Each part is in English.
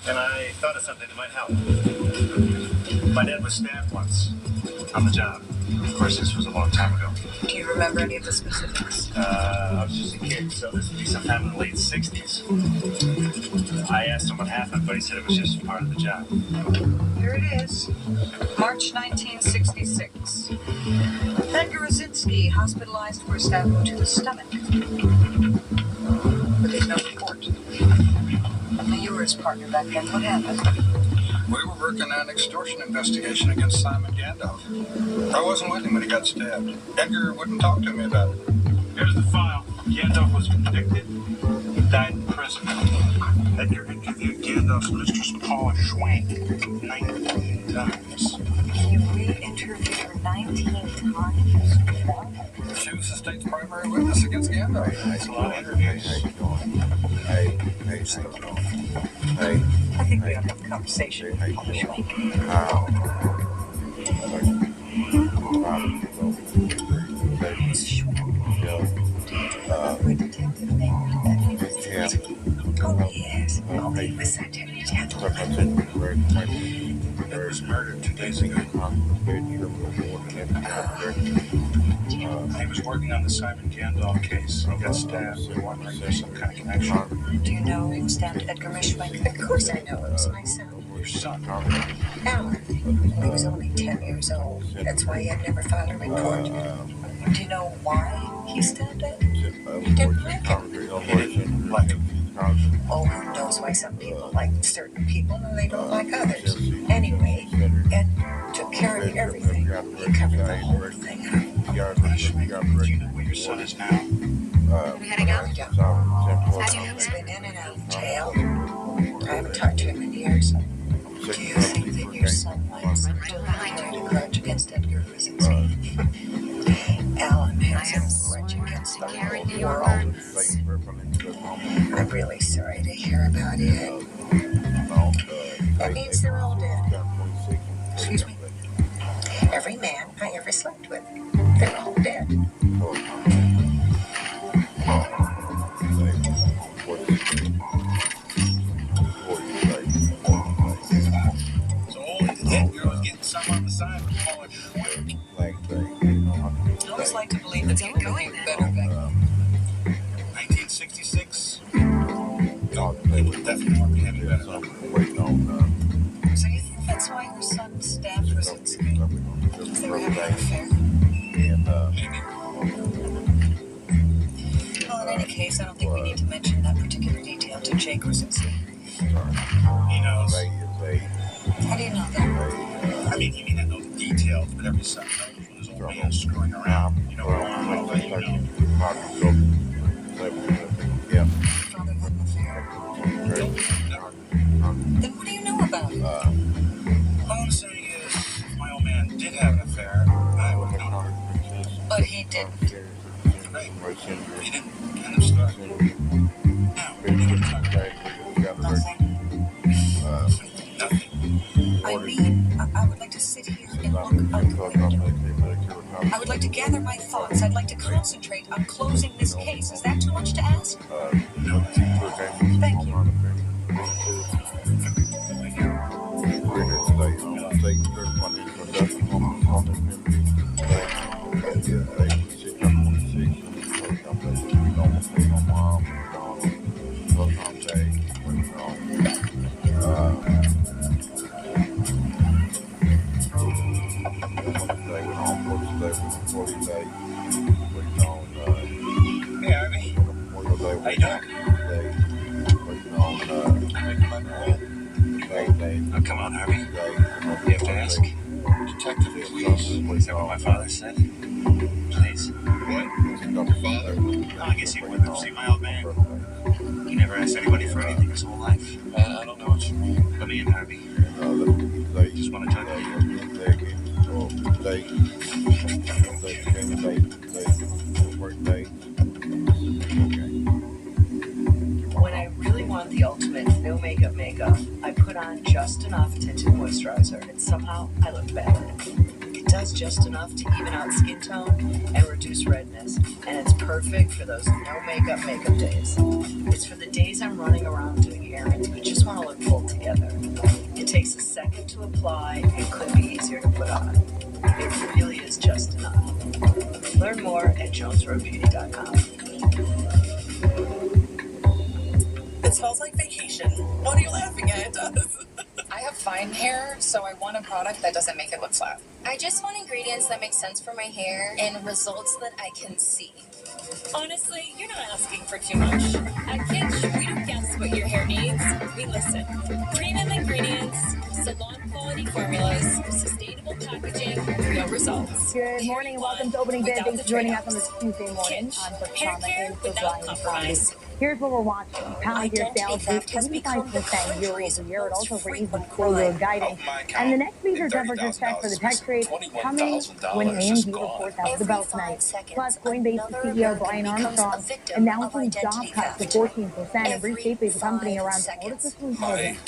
and I thought of something that might help. My dad was stabbed once on the job. Of course, this was a long time ago. Do you remember any of the specifics? I was just a kid, so this would be sometime in the late 60s. I asked him what happened, but he said it was just part of the job. Here it is. March 1966. Edgar Rosinski hospitalized for a stab wound to the stomach. But there's no report. Now, you were his partner back then. What happened? We were working on an extortion investigation against Simon Gandalf. I wasn't with him when he got stabbed. Edgar wouldn't talk to me about it. Here's the file. Gandalf was convicted. He died in prison. Edgar interviewed Gandalf's mistress, Paula Schwank, 19 times. You re-interviewed her 19 times? She was the state's primary witness against Gandalf. That's a lot of interviews. Hey, I think we ought to have a conversation with Paula Schwank. Miss Schwank. We're a detective named Oh, yes. Oh, he was such a gentleman. Ed was murdered 2 days ago. He was working on the Simon Gandalf case. He got stabbed. They wondering if there's some kind of connection. Do you know who stabbed Edgar Schwank? Of course I know. It was my son. Your son. Alan. He was only 10 years old. That's why he had never filed a report. Do you know why he stabbed Ed? He didn't like him. He didn't like him. Oh, who knows why some people like certain people and they don't like others. Anyway, Ed took care of everything. He covered the whole thing up. Do you know where your son is now? Are we heading out? He's been in and out of jail. I haven't talked to him in years. Do you think that your son might still hold a grudge against Edgar Rosinski? Alan has a grudge against the whole world. I'm really sorry to hear about it. That means they're all dead. Excuse me? Every man I ever slept with, they're all dead. So only the dead girl is getting some on the side of Paula Schwank. I always like to believe it's going better back then. 1966? No, they would definitely be having better. So you think that's why your son stabbed Rosinski? They were having an affair? Maybe. Well, in any case, I don't think we need to mention that particular detail to Jake Rosinski. He knows. How do you know that? I mean, you may not know the details, but every son knows when his old man is screwing around. You know, all that you know. Father had an affair? Never. Then what do you know about it? All I'm saying is, if my old man did have an affair, I would have known her. But he didn't. Right. He didn't. End of story. Now, what are you going to talk about? Nothing. Nothing. I mean, I would like to sit here and look out the window. I would like to gather my thoughts. I'd like to concentrate on closing this case. Is that too much to ask? No. Thank you. Hey, Harvey. How you doing? Oh, come on, Harvey. You have to ask. Detective, please. Is that what my father said? Please. What? Your father? Oh, I guess you wouldn't have seen my old man. He never asked anybody for anything his whole life. I don't know what you mean. But me and Harvey just want to talk to you. When I really want the ultimate no makeup, I put on just enough tinted moisturizer, and somehow I look better. It does just enough to even out skin tone and reduce redness, and it's perfect for those no makeup days. It's for the days I'm running around doing errands but just want to look pulled together. It takes a second to apply and could be easier to put on. It really is just enough. Learn more at jonesroadbeauty.com. It smells like vacation. What are you laughing at? It does. I have fine hair, so I want a product that doesn't make it look flat. I just want ingredients that make sense for my hair and results that I can see. Honestly, you're not asking for too much. At Kitsch, we don't guess what your hair needs. We listen. Premium ingredients, salon quality formulas, sustainable packaging, real results. Good morning and welcome to Opening Day. Thanks for joining us on this Tuesday morning. Kitsch, I'm Brooke hair Thomas care in for without Brian compromise. Condy. Here's what we're watching. Palantir sales grew 75% year over year. It also raised its full-year guidance. And the next major temperature check for the tech trade coming when AMD reports out the bell tonight. Plus, Coinbase CEO Brian Armstrong announcing job cuts to 14% and reshaping the company around artificial intelligence.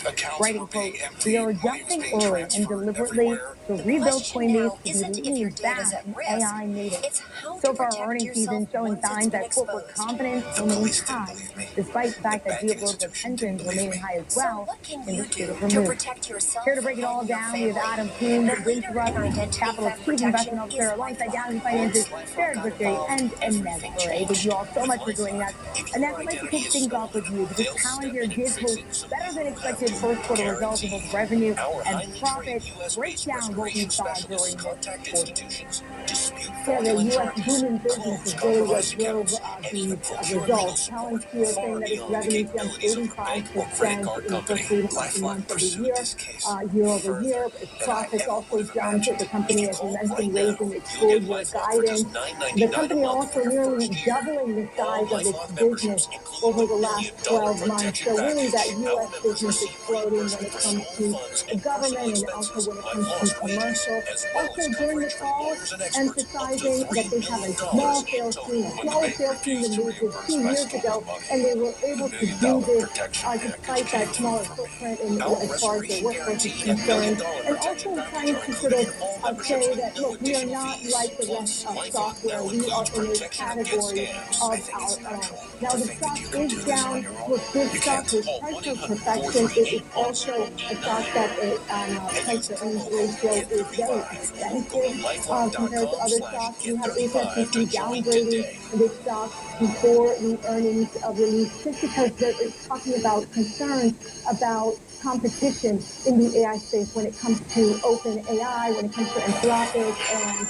Writing, quote, "We are adjusting early and deliberately to rebuild Coinbase to be leaning back and AI native." So far, earnings season showing signs that corporate confidence remains high, despite the fact that geopolitical tensions remain high as well in the state of Hormuz. Here to break it all down, we have Adam Kuhn, Winthrop Capital Chief Investment Officer, alongside Yahoo Finance's Jared Victory and Annette Murray. Thank you all so much for joining us. Annette, I'd like to kick things off with you because Palantir did post better than expected first quarter results in both revenue and profit. Break down what we saw during this quarter. Yeah, the U.S. booming business is really what drove these results. Palantir saying that its revenue jumped 85% in the first 3 months of the year over year. Its profits also jumped. The company, as you mentioned, raising its full-year guidance. The company also nearly doubling the size of its business over the last 12 months. So really that U.S. business exploding when it comes to government and also when it comes to commercial. Also during the call, emphasizing that they have a small sales team, a smaller sales team than they did 2 years ago, and they were able to do this despite that smaller footprint and as far as their workforce is concerned, and also trying to sort of say that, look, we are not like the rest of software. We are in a category of our own. Now, the stock is down. With this stock, with price to perfection, it is also a stock that price to earnings ratio is very expensive compared to other stocks. We have HSBC downgrading this stock before the earnings release just because they're talking about concerns about competition in the AI space when it comes to OpenAI, when it comes to Anthropic and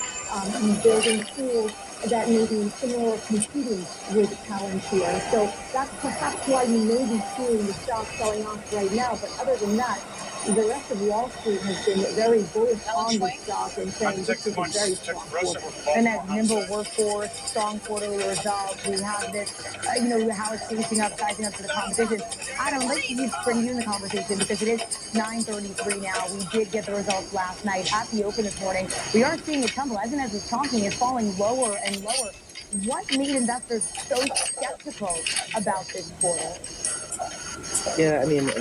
building tools that may be similar or competing with Palantir. So that's perhaps why you may be seeing the stock selling off right now. But other than that, the rest of Wall Street has been very bullish on the stock and saying this is a very strong quarter. And as nimble workforce, strong quarterly results, we have this, how it's facing up, sizing up to the competition. Adam, I'd like to bring you in the conversation because it is 9:33 now. We did get the results last night at the open this morning. We are seeing it tumble. As we're talking, it's falling lower and lower. What made investors so skeptical about this quarter? Yeah, I mean,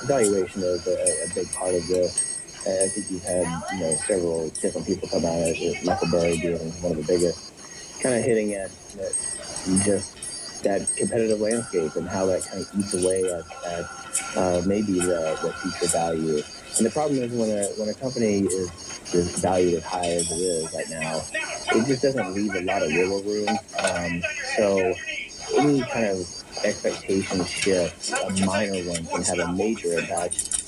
valuation is a big part of this. I think you've had, several different people come out of it, Michael Burry being one of the biggest, kind of hitting at just that competitive landscape and how that kind of eats away at maybe the future value. And the problem is when a company is valued as high as it is right now, it just doesn't leave a lot of wiggle room. So any kind of expectation shift, a minor one, can have a major impact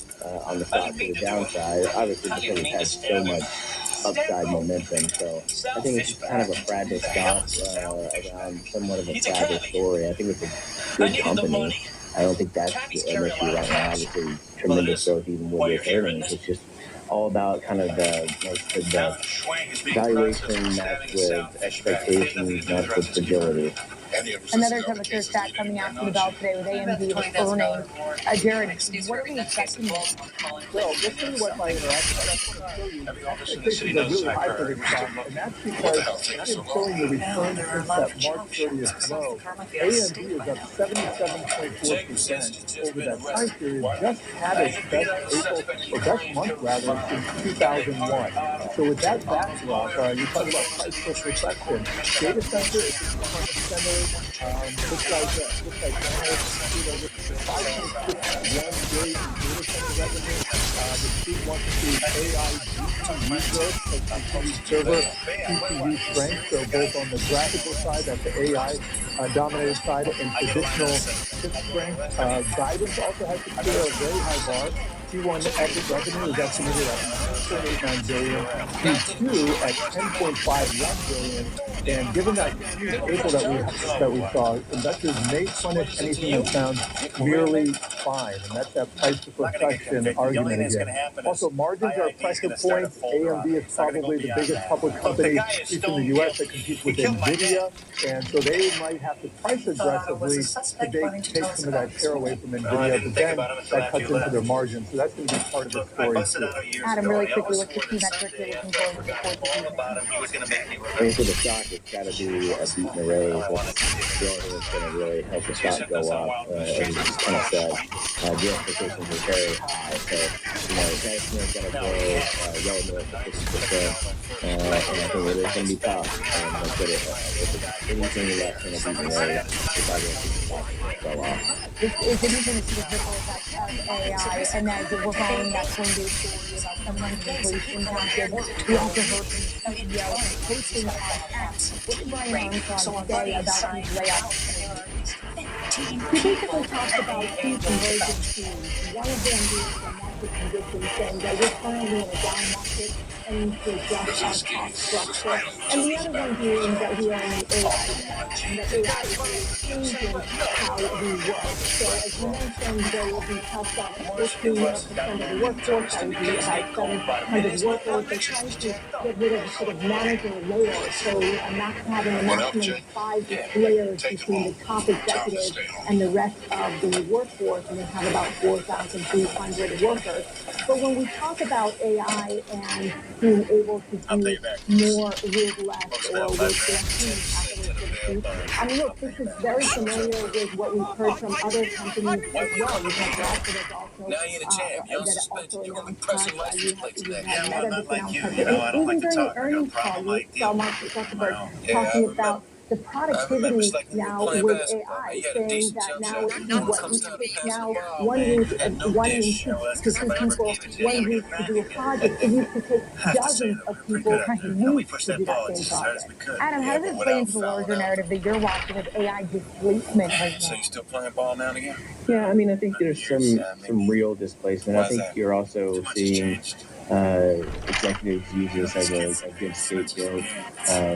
on the stock to the downside, obviously because it has so much upside momentum. So I think it's just kind of a fragile stock around somewhat of a fragile story. I think it's a good company. I don't think that's the issue right now. Obviously, tremendous growth even with its earnings. It's just all about kind of the valuation matched with expectations matched with fragility. Another temperature stat coming out from the bell today with AMD earnings. Jared, what are we expecting? Well, this is what my interaction expectations are really high for this stock, and that's because it's showing the return since that March 30th low. AMD is up 77.4% over that time period, just had its best month rather, since 2001. So with that backdrop, you're talking about price per perfection. Data center is looks like analysts, with 5.61 billion in data center revenue. The street wants to see AI GPU growth as continued server CPU strength. So both on the graphical side, that's the AI dominated side, and traditional chip strength. Guidance also has to clear a very high bar. Q1 exit revenue is estimated at $9.89 billion, Q2 at $10.51 billion. And given that huge April that we saw, investors may punish anything that sounds merely fine, and that's that price to perfection argument again. Also, margins are a pressure point. AMD is probably the biggest public company, at least in the U.S., that competes with NVIDIA, and so they might have to price aggressively to take some of that share away from NVIDIA, but then that cuts into their margins. So that's going to be part of the story too. Adam, really quickly, what's the key metric you're looking for in the fourth season? I mean, for the stock, it's got to be a beat and a raise. That's the only thing that's going to really help the stock go up. As you just kind of said, the expectations are very high. So, Cashmere's going to grow well north of 50%. And I think it is going to be tough. But if anything less than a beat and raise, it's not going to see the stock go up. Is it even to see the ripple effect of AI? And as we're following that Coinbase story about someone who's inflation impacted, we also heard from the CEO posting on apps. What did Brian Armstrong say about these layoffs? He basically talked about two conversion schemes. One of them being the market conditions, saying that we're currently in a down market and need to adjust our cost structure. And the other one being that we are in the AI era, and that AI is really changing how we work. So as you mentioned, there will be cuts on 15% of the workforce. That would be about 700 workers. They're trying to get rid of sort of manager layers. So not having a maximum of 5 layers between the top executives and the rest of the workforce, and they have about 4,300 workers. But when we talk about AI and being able to do more with less or with less human capital, I mean, look, this is very familiar with what we've heard from other companies as well. You have Rocket as also Now you're the champ. You're that suspended. also You're announced pressing that license plate today. you have Meta Not like you. announced You know, I don't even like to during the talk. I got a earnings call, problem you like saw you. Mark Zuckerberg Yeah, talking about the productivity like now playing with basketball. AI, You had a saying decent that jump now shot. it's Comes time to it's pass now the ball, one man. week You had no one dish. week Well, that's to 'cause two whoever people, gave it to you, 1 week to do a project. It used to take dozens of people weeks to do that same project. Adam, how does it play into the larger narrative that you're watching of AI displacement right So now? you still playing ball now and again? Yeah, I mean, I think there's some real displacement. I think you're also seeing executives use this as a good scapegoat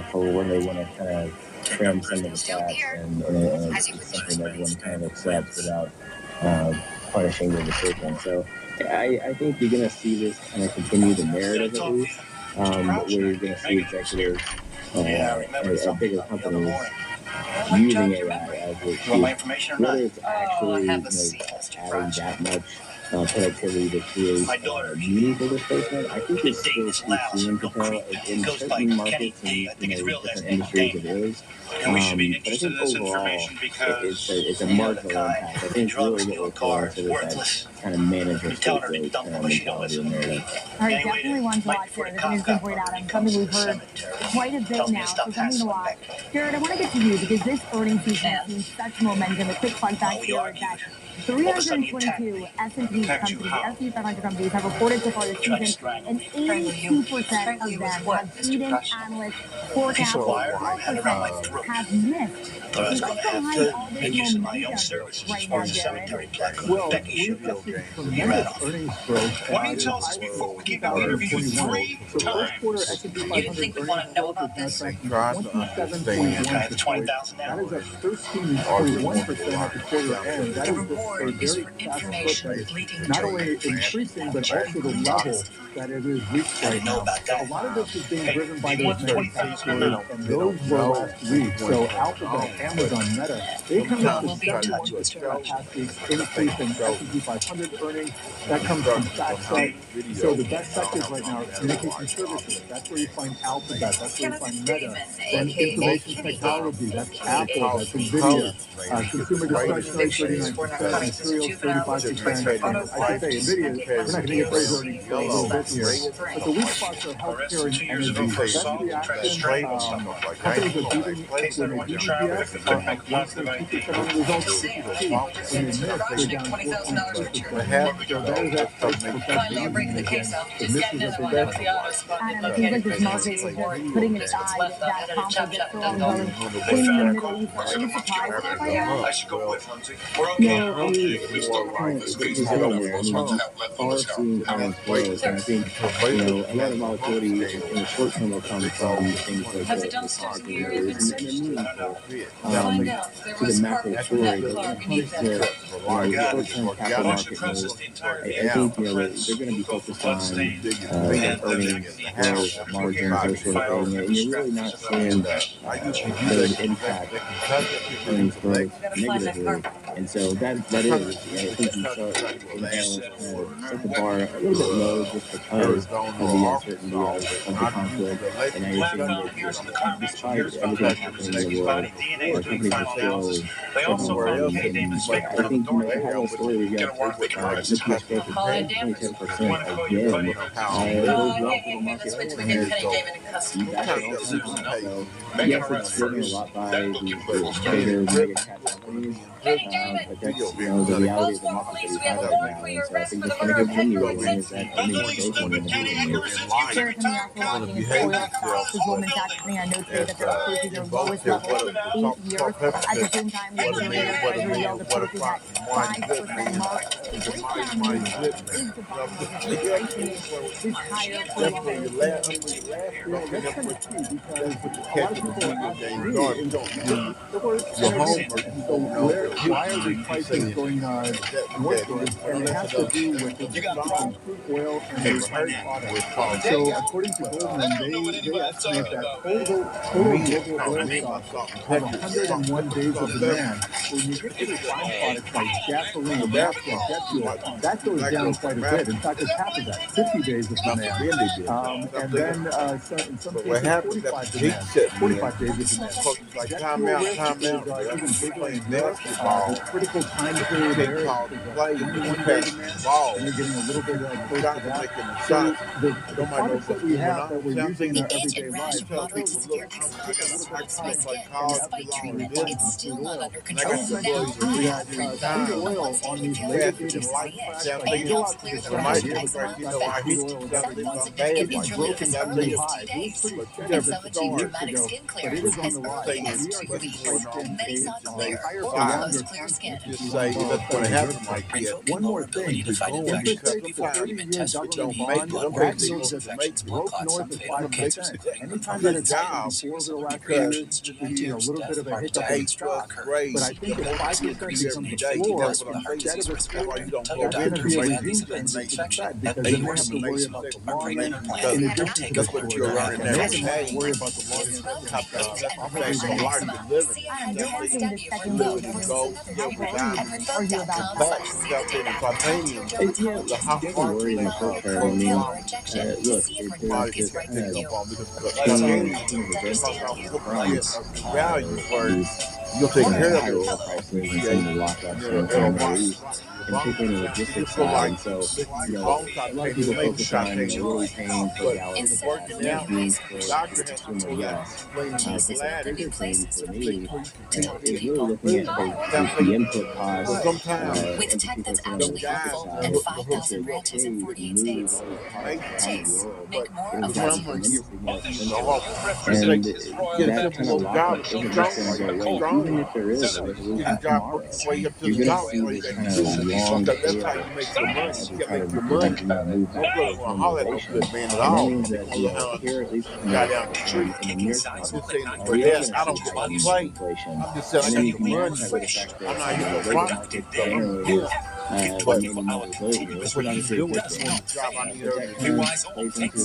for when they want to kind of trim some of the fat, and it's something everyone kind of accepts without punishing the decision. So I think you're going to see this kind of continue the narrative at least, where you're going to see executives at bigger companies using AI as a tool, whether it's actually adding that much productivity to create meaningful displacement. I think it's still too soon to tell. In certain markets and different industries it is. But I think overall it's a marginal impact. I think really what we're calling for is that kind of manager scapegoat kind of mentality in there. All right, definitely one to watch here. The news report, Adam, something we've heard quite a bit now, so something to watch. Jared, I want to get to you because this earnings season has seen such momentum. A quick fun fact here is that 322 S&P companies, S&P 500 companies have reported so far this season, and 82% of them have beaten analyst forecasts, or 12% have missed. What's behind all this momentum right now, Jared? Well, we've got some tremendous earnings growth. Why don't you tell us this before we keep our interview 3 So first quarter times? S&P 500 earnings growth is now tracking 27.1%. That is up 13.1% at the quarter end. That is just a very fast clip that is not only increasing, but also the level that it is reached right now. A lot of this is being driven by those manufacturers, and those were last week. So Alphabet, Amazon, Meta, they come up with 71% capacity increase in S&P 500 earnings. That comes from FactSet. So the best sectors right now are communication services. That's where you find Alphabet. That's where you find Meta. Then information technology. That's Apple. That's NVIDIA. Consumer discretionary 39%. materials 35%. And I should say, NVIDIA, we're not going to get Fraser earnings for a little bit here. But the weak spots are healthcare and energy. That's the reaction. Companies are beating when they beat EPS are up 1.2% on the results. When they miss, they're down 4.2%. So that is that price perception again. The miss is a big bet. And it seems like this market is just putting aside that conflict that's so ongoing in the Middle East. Are you surprised by that? I should go with Lindsay. No, I mean, there's no way. I mean, all seeing kind of flows, and I think, a lot of volatility in the short term will come from things like the stock areas and meaningful to the macro story. But when it comes to short-term capital market moves, I think they're going to be focused on earnings, growth, margins, those sort of things, and you're really not seeing the impact earnings growth negatively. And so that is, I think you start set the bar a little bit low just because of the uncertainty of the conflict. And now you're seeing that despite everything that's happening in the world, our companies are still somewhere else. I think the whole story we got this much growth of 27% again. Those well for the market. Yes, it's driven a lot by the bigger mega cap companies. But that's the reality of the market that we have right now, and so I think it's going to continue as long as that administration and Sheriff, in the after watching is oil stocks as Goldman Sachs putting on notes today that they're approaching their lowest level in 8 years. At the same time, the Treasury yield approaching that 5% mark. The breakdown move is the bottom of the inflation is higher for longer. That's kind of key because a lot of people are asking the word energy. So why are the prices going northwards? And it has to do with the difference between crude oil and the refined products. So according to Goldman, they estimate that total global oil stocks have 101 days of demand. When you get to the refined products like gasoline, naphtha, jet fuel, that goes down quite a bit. In fact, it's half of that, 50 days of demand. And then in some cases, 45 days of demand. Like time out, even bigger in Europe. The critical time period there is 21 day demand, and you're getting a little bit close to that. So the products that we have that we're using in our everyday lives, It's still not under control. we have crude oil on these later dated life tracks. Like go out to this idea of crude oil is broken that really high. It was pretty steady several years ago, but it is on the rise. We are getting priced in a higher for longer contract. Just say that's going to happen like that. One more thing, the gold before 30-year government bond, that yield just broke north of 5%. Anytime that it's happened before over the last few years, just a little bit of a hiccup in stock. But I think if 5% becomes the floor, instead of a floor, that's going to be a reduced Fed, because then we have to worry about the long end in addition to the floor. And they don't have to worry about the long end. And you're watching the second wave of argue about Don't worry in the short term. I mean, look, if you'll take care of higher oil prices and some of the lockups in the Middle East, and particularly in the logistics side. So, a lot of people focus on really paying per gallon of beans for consumer gas. The bigger thing for me is really looking at the input costs with tech that's actually helpful and 5,000 branches in 48 states. Chase, make more of what you use. And that kind of lockup isn't just going to go away. Even if there is a resolution tomorrow, you're going to see this kind of long tail as we try to move back to normalization. And that means that here, at least in the near term, we haven't inflation. And then you can match that with the fact that the labor market generally but maybe more later. That's what he's doing. That's one job I need her to do. Plays into the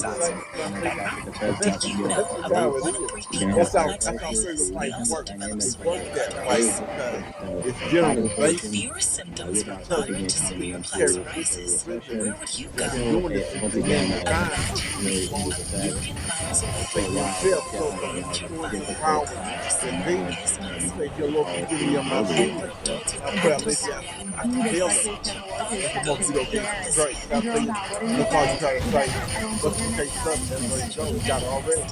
That's how figure life works. It works that way because it's general based. Fewer symptoms from moderate to severe psoriasis. Where would you go? Doing it once again. Time. So yourself so doing the power and me. You take your local give me your mouth. Well, listen, I can feel it. Most of those things straight. That's the part you try to say. What's the case stuff? That's where you go. You got it already.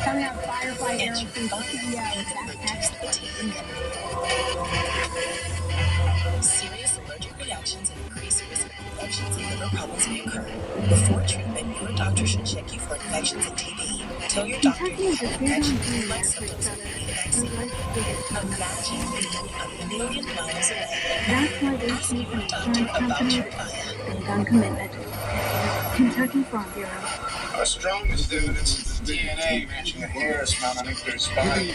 Coming out Firefly Aerospace CEO, serious allergic reactions and increased risk of infections and liver problems may occur. Before treatment, your doctor should check you for infections and TB. Tell your doctor you have infections like symptoms of the vaccine. Imagine being a million miles away that's why they asking see your doctor about your fire. based on commitment. Kentucky Farm Bureau. Our strongest evidence is the DNA matching a hair smell on Victor's spine,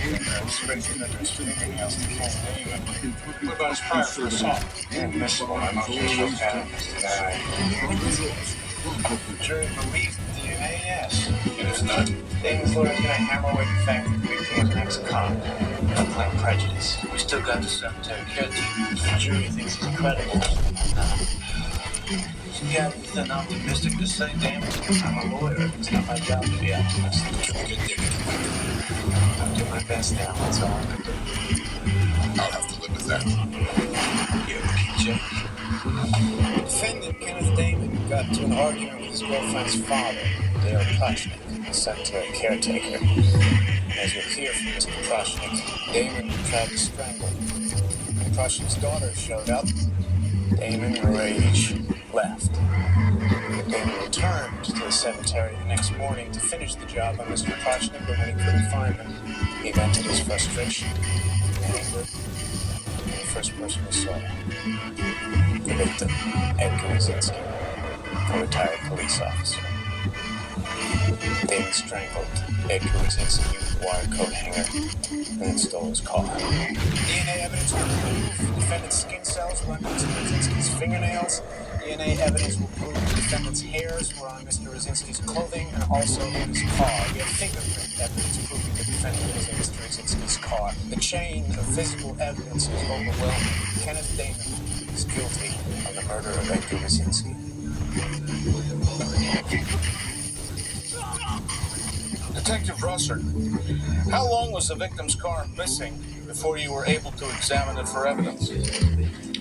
spread from Victor's fingernails to Ken Damon. What about his prior for assault? Inadmissible. My motion pattern is denied. The jury believes the DNA, yes. It is not. Damon's lawyer is going to hammer away the fact that the victim was an ex-con. No claim prejudice. We still got the cemetery care team. The jury thinks he's credible. Yeah, nothing optimistic to say, damn it. I'm a lawyer. It's not my job to be optimistic. I'll do my best now. That's all I can do. I'll have to live with that. You keep checking. Defendant Kenneth Damon got into an argument with his girlfriend's father, Dale Prochnick, the cemetery caretaker. As you'll hear from Mr. Prochnick, Damon tried to strangle him. When Prochnick's daughter showed up, Damon, enraged, left. Damon returned to the cemetery the next morning to finish the job on Mr. Prochnick, but when he couldn't find him, he vented his frustration and anger. The first person he saw, the victim, Edgar Wazinski, a retired police officer. Damon strangled Edgar Wazinski with a wire coat hanger and then stole his car. DNA evidence will prove the defendant's skin cells were on Mr. Wazinski's fingernails. DNA evidence will prove the defendant's hairs were on Mr. Wazinski's clothing and also in his car. We have fingerprint evidence proving the defendant was in Mr. Wazinski's car. The chain of physical evidence is overwhelming. Kenneth Damon is guilty of the murder of Edgar Wazinski. Detective Rosser, how long was the victim's car missing before you were able to examine it for evidence?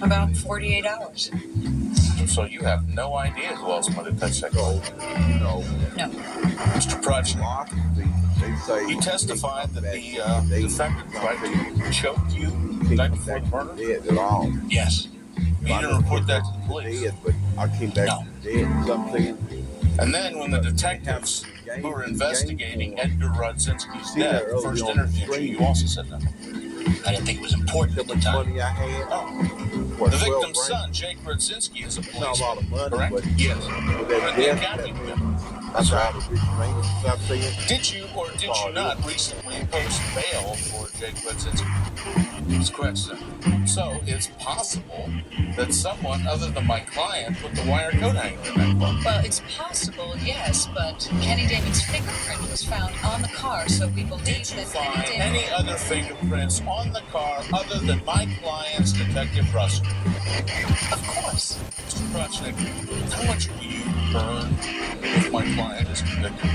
About 48 hours. So you have no idea who else might have touched that car? No. Mr. Prochnick, you testified that the defendant tried to choke you the night before the murder? Dead at all. Yes. You didn't report that to the police? Dead, but I came back dead. Something. And then when the detectives who were investigating Edgar Rodzinski's death first interviewed you, you also said nothing. I didn't think it was important at the time. Money I had. Oh. The victim's son, Jake Rodzinski, is a policeman. Not a lot of money, correct? but Yes. with that death, That's right. Stop saying. Did you or did you not recently impose bail for Jake Rodzinski? That's correct, sir. So it's possible that someone other than my client put the wire coat hanger in that car. Well, it's possible, yes, but Kenny Damon's fingerprint was found on the car, so we believe Did you that find Kenny Damon... any other fingerprints on the car other than my client's Detective Russell? Of course. Mr. Prochnick, how much will you earn if my client is convicted?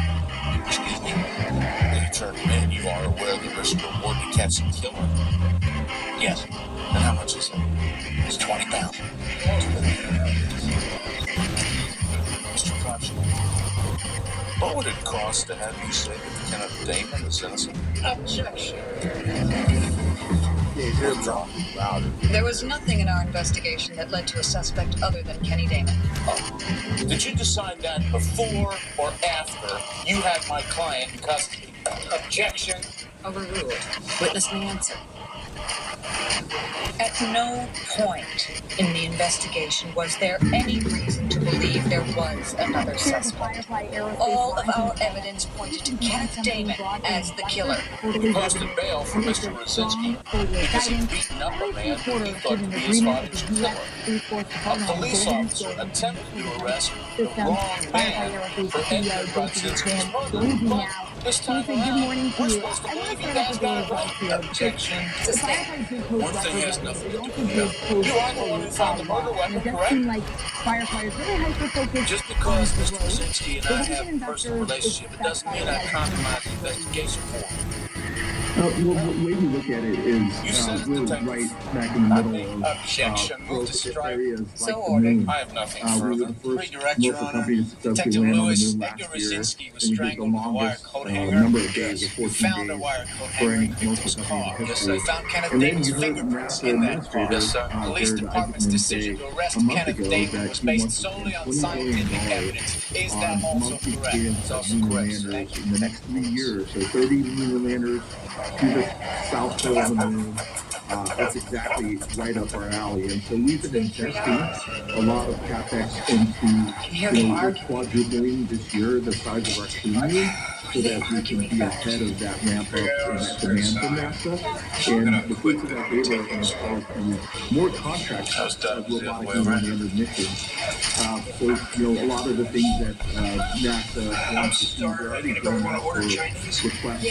Excuse me? You turned him in. You are aware of the risk reward to catch and kill him? Yes. And how much is it? It's £20,000. Mr. Prochnick, what would it cost to have you say that Kenneth Damon is innocent? Objection. Withdraw. There was nothing in our investigation that led to a suspect other than Kenny Damon. Oh. Did you decide that before or after you had my client in custody? Objection. Overruled. Witness may answer. At no point in the investigation was there any reason to believe there was another suspect. All of our evidence pointed to Kenneth Damon as the killer. We posted bail for Mr. Rosinski because he'd beaten up a man who he thought to be his father's killer. A police officer attempted to arrest the wrong man for Edgar Rosinski's murder. But this time around, we're supposed to believe you guys got it right. Objection. One thing has nothing to do with it. You are the one who found the murder weapon, correct? Just because Mr. Rosinski and I have a personal relationship, it doesn't mean I compromise the investigation for him. Well, the way we look at it is we're right smack in the middle of growth areas like the moon. I have nothing We were further. the first Redirect, Your local Honor. company to successfully Detective land on the Lewis, moon Edgar last year, Rosinski was and we did the strangled with a wire longest coat hanger. number of days of 14 Found a days wire coat for hanger any in Victor's local company car. in Yes, history. they found Kenneth And then Damon's you heard fingerprints NASA in that car. administrator, Yes, sir. Police Jared Department's Isaacman, decision say to arrest a month Kenneth ago Damon that was he based wants to solely spend on $20 scientific billion evidence. Is that on also monthly correct? experience It's of also lunar correct. landers Thank you. in the next 3 years. So 30 lunar landers to the south pole of the moon. That's exactly right up our alley. And so we've been investing a lot of CapEx into, we're quadrupling this year the size of our clean so that we can be ahead of that ramp up and that demand from NASA. And the fruits of that labor are going to fall to more contracts of robotic lunar lander missions. So, a lot of the things that NASA wants to see, they're already going out for requests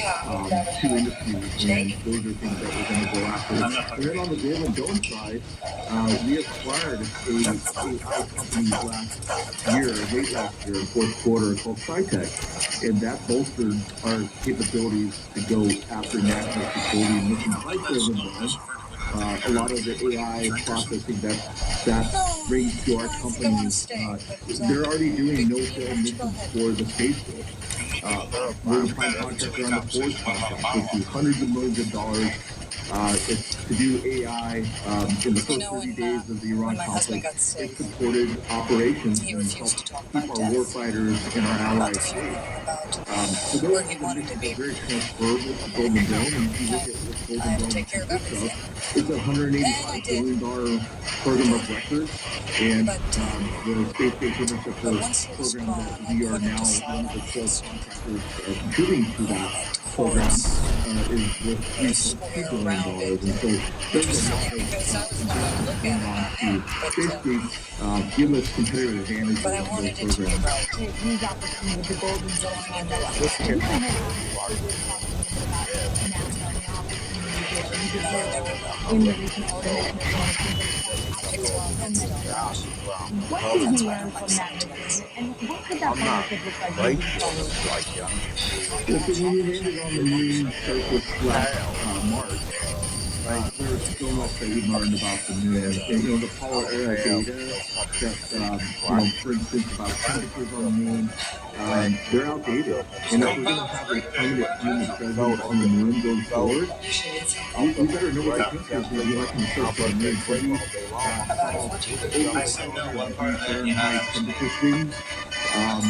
to industry, and those are things that we're going to go after. And then on the Golden Dome side, we acquired a AI company late last year, in fourth quarter, called SciTech, and that bolstered our capabilities to go after national security missions like Golden Dome. A lot of the AI processing that brings to our company, they're already doing no-fail missions for the Space Force. We're the prime contractor on the Forge contract, which is hundreds of millions of dollars. It's to do AI in the first 30 days of the Iran conflict. It supported operations and helped keep our warfighters and our allies safe. So those are very transferable to Golden Dome, and if you look at what Golden Dome consists of, it's a $185 billion program of record, and the Space-Based Interceptor program that we are now one of the 12 contractors contributing to that program is worth $3.2 billion, and so there's a lot of going on to basically give us competitive advantage on those programs. These opportunities, the Golden Dome, and in the recent what did you learn from that mission? And what could that partnership look like? So when we landed on the moon surface last March, there's so much that we learned about the moon. And, the Apollo era data that, for instance, about temperatures on the moon, they're outdated. And if we're going to have a permanent human presence on the moon going forward, we better know what the temperatures will be like in the surface of the moon. So we Fahrenheit temperature swings. And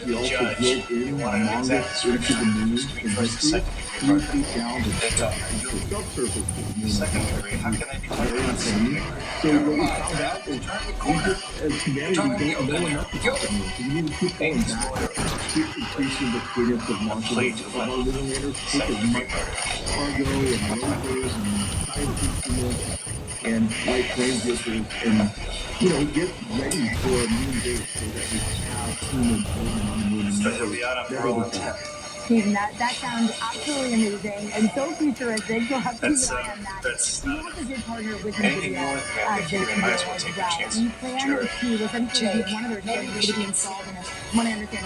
we also drove in the longest into the moon in history, 3 feet down to the subsurface of the moon. Very insane. So what we found out is we just, as humanity, don't know enough about the moon. So we need to keep going back, keep increasing the cadence of launches of our lunar landers, take as much cargo and rovers and science instruments and light range vehicles and get ready for a moon base so that we can have humans living on the moon and never look back. Stephen, that sounds absolutely amazing and so futuristic. You'll have to keep an eye on that. You also did partner with NVIDIA this year as well. You plan to essentially be one of their technologies to be installed in a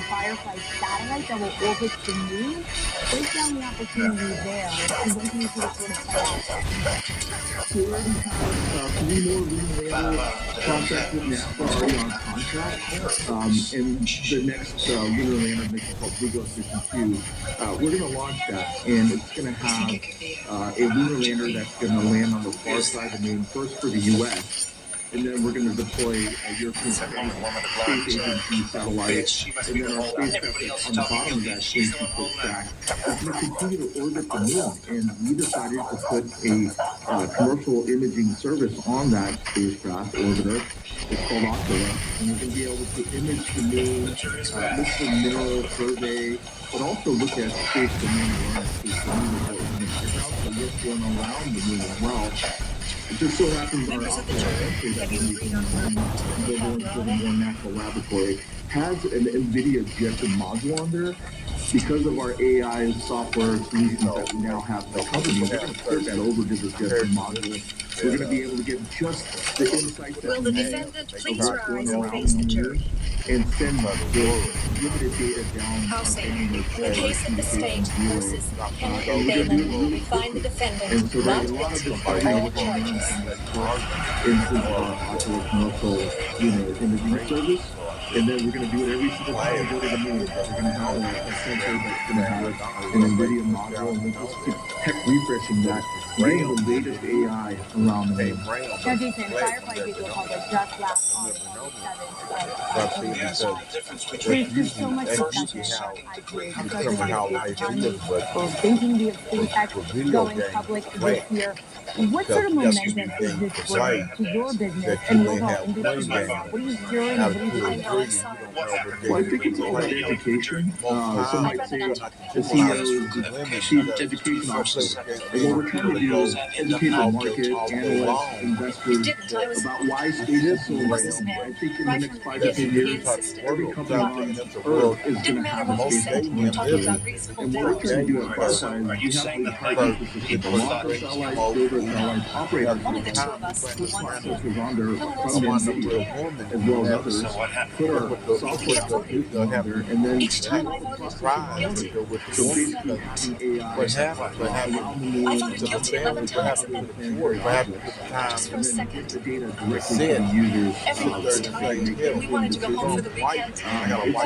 Firefly satellite that will orbit the moon. Break down the opportunity there, and when can you see it sort of play out? We already have 3 more lunar lander contracts with NASA already on contract, and the next lunar lander mission called Vigo 52. We're going to launch that, and it's going to have a lunar lander that's going to land on the far side of the moon, first for the U.S., and then we're going to deploy a European Space Agency satellite, and then our SpaceX on the bottom of that spaceship stack is going to continue to orbit the moon. And we decided to put a commercial imaging service on that spacecraft orbiter. It's called Ocula, and we're going to be able to image the moon, look for mineral survey, but also look at space domain awareness, space domain in the background, so what's going on around the moon as well. It just so happens our Ocula that we're using in the Livermore National Laboratory has an NVIDIA Jetson module on there. Because of our AI software solutions that we now have in the company, we're going to port that over to the Jetson module. We're going to be able to get just the insights that Will the we defendant have please of what's rise going and around face the the jury? moon and send the limited data down. Housing. In the case of the state versus Kenneth Damon, we find the defendant not guilty of all charges. Instance of our Ocula commercial, imaging service. And then we're going to do it every single time we go to the moon. We're going to have a sensor that's going to have an NVIDIA module, and we'll just keep tech refreshing that, getting the latest AI around the moon. Now, Jason, Firefly Vehicle Public just last on August 7th. There's so much discussion about thinking the SpaceX going public this year. What sort of momentum is this bringing to your business and the overall industry? What are you hearing? What are you Well, I think it's all about education. Some might say the CEO is the chief education officer. And what we're trying to do is educate the market, analysts, investors about why space is so important. I think in the next 5 to 10 years, every company on Earth is going to have a space program. And what we're trying to do at Firefly is we have the entire ecosystem, the launch of satellites, build our satellites, operate our satellites, put processors on there from NVIDIA, as well as others, put our software code on there, and then do all the processing. So basically, having AI around the moon, perhaps and then get the data directly to the users. We wanted to go home for the weekend. It's all about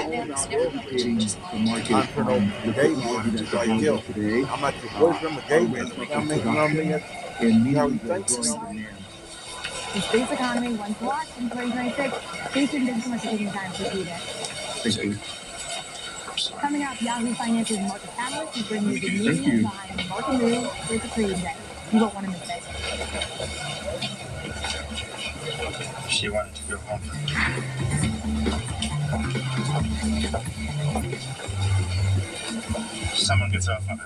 educating the market on the technology that's available today, our website and meeting the growing demand. The space economy, one to watch in 2026. Jason, thanks so much for taking time to do this. Thank you. Coming up, Yahoo Finance's Market Catalyst is bringing you the news behind the market move for the trading day. You won't want to miss it. She wanted to go home. Someone gets off on a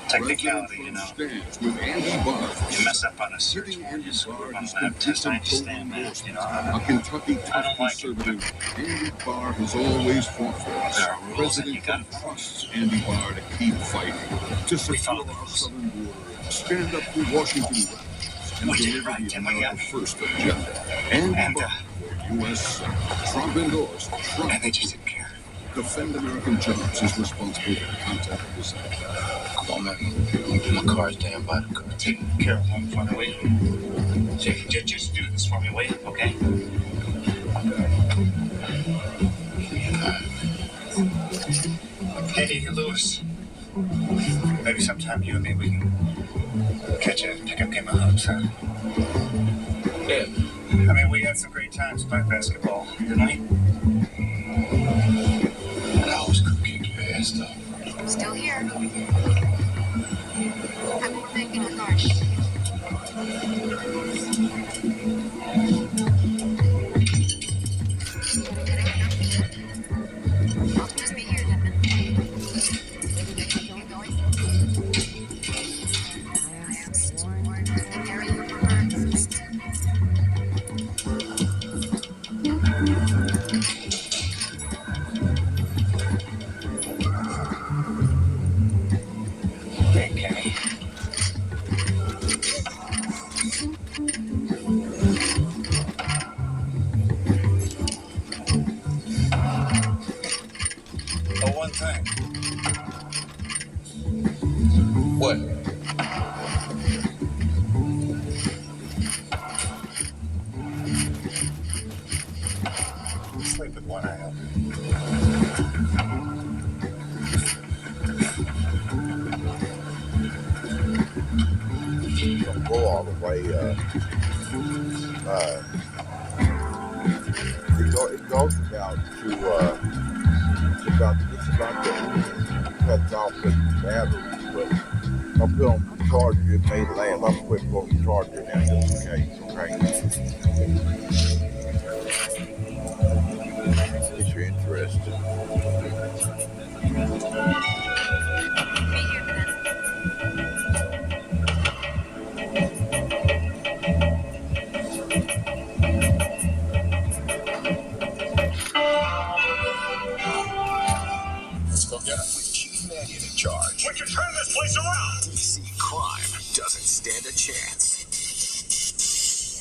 technicality, you know. You mess up on a search warrant, you score on a lab test, I understand that, you know. A Kentucky top conservative, Andy Barr has always fought for us. President Trump trusts Andy Barr to keep fighting, to secure our southern border, stand up for Washington rights, and deliver the America First agenda. Andy Barr for U.S. Senate. Trump endorsed. Trump. And they just didn't care. Defend American jobs is responsible for the content of this act. Come on, man. My car's damn by the car. Take care of them for me, will you? Just do this for me, will you? Okay? Hey, Lewis. Maybe sometime you and me, we can catch a pickup game of hoops, huh? Yeah. I mean, we had some great times playing basketball, didn't we? And I was cooking your ass, though. Still here. I'm making a garden. Just be here, Devin. way. It goes about it's about the engine cuts off the batteries, but I'll put on the charger. It may last. I'll quit for the charger now just in case. Okay. If you're interested. Let's go get him. With Chief Mannion in charge. We can turn this place around. DC crime doesn't stand a chance.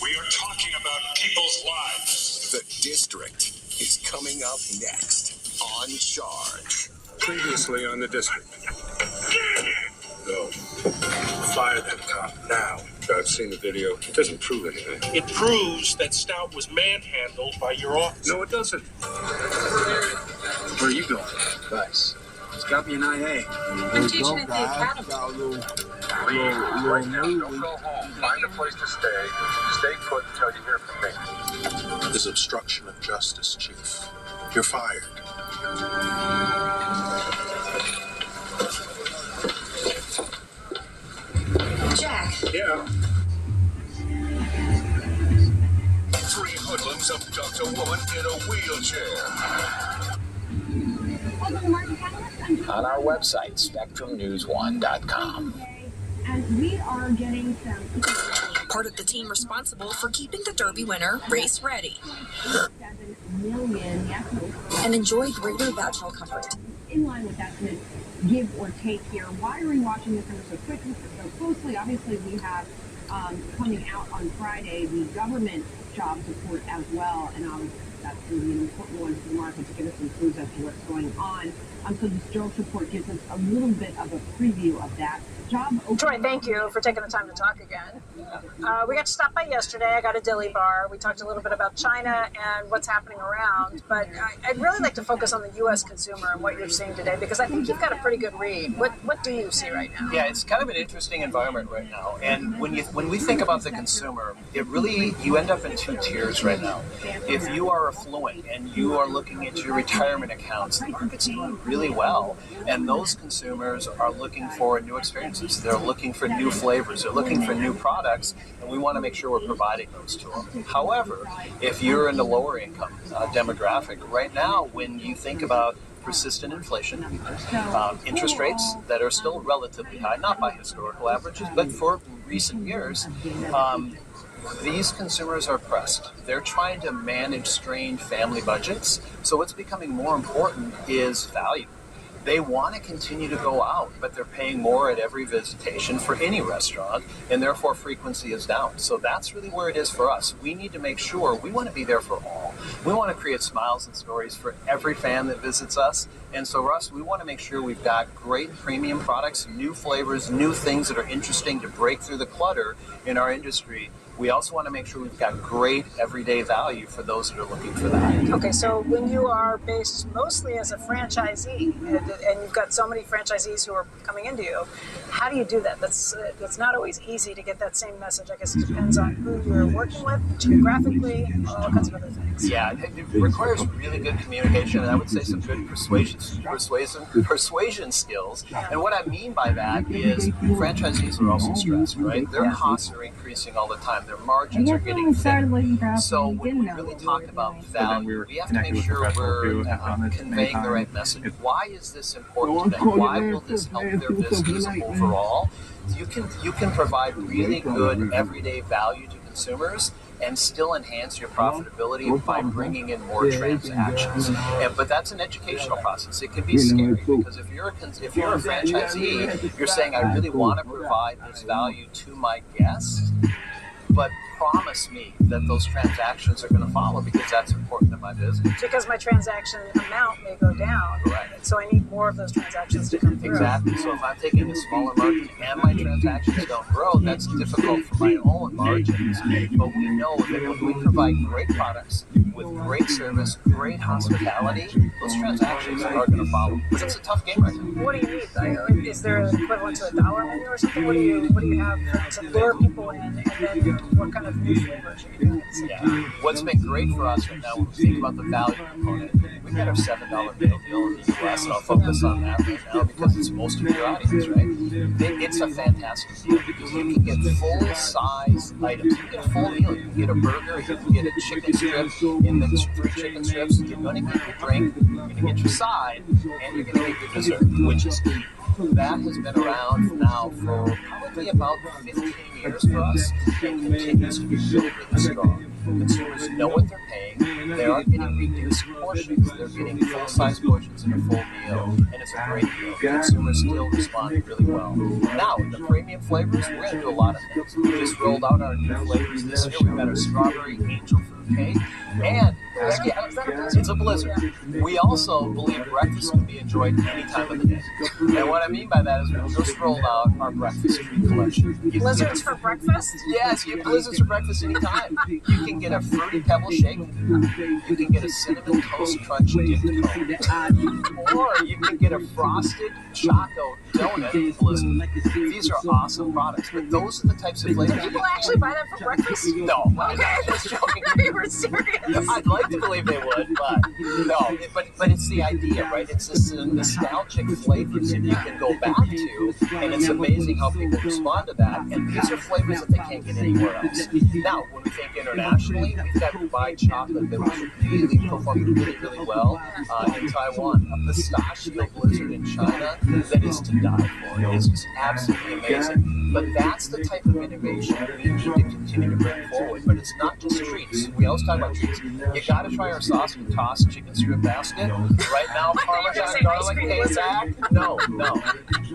We are talking about people's lives. The District is coming up next on Charge. Previously on the District. No. Fire that cop now. I've seen the video. It doesn't prove anything. It proves that Stout was manhandled by your office. No, it doesn't. Where are you going? Guys, it's got me an IA. I'm teaching at the academy. Right now, don't go home. Find a place to stay. Stay put until you hear from me. This is obstruction of justice, Chief. You're fired. Jack. Yeah. 3 hoodlums abduct a woman in a wheelchair. On our website, SpectrumNews1.com. And we are getting some... Part of the team responsible for keeping the Derby winner race ready. 7 million, and enjoy greater vaginal comfort. In line with that, to give or take here. Why are we watching this number so quickly, so closely? Obviously, we have coming out on Friday the government jobs report as well, and that's going to be an important one for the market to give us some clues as to what's going on. So this jobs report gives us a little bit of a preview of that. Troy, thank you for taking the time to talk again. We got to stop by yesterday. I got a dilly bar. We talked a little bit about China and what's happening around, but I'd really like to focus on the U.S. consumer and what you're seeing today, because I think you've got a pretty good read. What do you see right now? Yeah, it's kind of an interesting environment right now, and when we think about the consumer, it really, you end up in 2 tiers right now. If you are affluent and you are looking at your retirement accounts, the market's doing really well, and those consumers are looking for new experiences. They're looking for new flavors. They're looking for new products, and we want to make sure we're providing those to them. However, if you're in the lower income demographic, right now, when you think about persistent inflation, interest rates that are still relatively high, not by historical averages, but for recent years, these consumers are pressed. They're trying to manage strained family budgets, so what's becoming more important is value. They want to continue to go out, but they're paying more at every visitation for any restaurant, and therefore frequency is down. So that's really where it is for us. We need to make sure we want to be there for all. We want to create smiles and stories for every fan that visits us. And so, Russ, we want to make sure we've got great premium products, new flavors, new things that are interesting to break through the clutter in our industry. We also want to make sure we've got great everyday value for those that are looking for that. Okay, so when you are based mostly as a franchisee, and you've got so many franchisees who are coming into you, how do you do that? That's not always easy to get that same message. I guess it depends on who you're working with, geographically, all kinds of other things. Yeah, it requires really good communication, and I would say some good persuasion skills. And what I mean by that is franchisees are also stressed, right? Their costs are increasing all the time. Their margins are getting thin. So when we really talk about value, we have to make sure we're conveying the right message. Why is this important to them? Why will this help their business overall? You can provide really good everyday value to consumers and still enhance your profitability by bringing in more transactions. But that's an educational process. It can be scary because if you're a franchisee, you're saying, I really want to provide this value to my guests, but promise me that those transactions are going to follow because that's important to my business. Because my transaction amount may go down. Right. So I need more of those transactions to come through. Exactly. So if I'm taking a smaller margin and my transactions don't grow, that's difficult for my own margins. But we know that when we provide great products with great service, great hospitality, those transactions are going to follow. Because it's a tough game right now. What do you need? Is there an equivalent to a dollar menu or something? What do you have to lure people in? And then what kind of new flavors are you doing? Yeah. What's been great for us right now when we think about the value component, we've got our $7 meal deal in the US, and I'll focus on that right now because it's most of your audience, right? It's a fantastic deal because you can get full-size items. You can get a full meal. You can get a burger, you can get a chicken strip in the 3 chicken strips. You're going to get your drink, you're going to get your side, and you're going to get your dessert, which is key. That has been around now for probably about 15 years for us and continues to be really, really strong. Consumers know what they're paying. They aren't getting reduced portions. They're getting full-size portions in a full meal, and it's a great deal. Consumers still respond really well. Now, with the premium flavors, we're going to do a lot of things. We just rolled out our new flavors this year. We've got our strawberry angel food cake, and it's a blizzard. We also believe breakfast can be enjoyed any time of the day. And what I mean by that is we just rolled out our breakfast treat collection. Blizzards for breakfast? Yes, you get blizzards for breakfast anytime. You can get a fruity pebble shake. You can get a cinnamon toast crunch dipped cone. Or you can get a frosted choco donut blizzard. These are awesome products, but those are the types of flavors. Do people actually buy that for breakfast? No. Okay. I'm just joking. You were serious. I'd like to believe they would, but no. But it's the idea, right? It's this nostalgic flavors that you can go back to, and it's amazing how people respond to that. And these are flavors that they can't get anywhere else. Now, when we think internationally, we've got Dubai chocolate that was really performed really, really well in Taiwan. A pistachio blizzard in China that is to die for. It's just absolutely amazing. But that's the type of innovation we need to continue to bring forward. But it's not just treats. We always talk about treats. You got to try our sauce and toss chicken strip basket. Right now, Parmesan garlic K-Sack. No.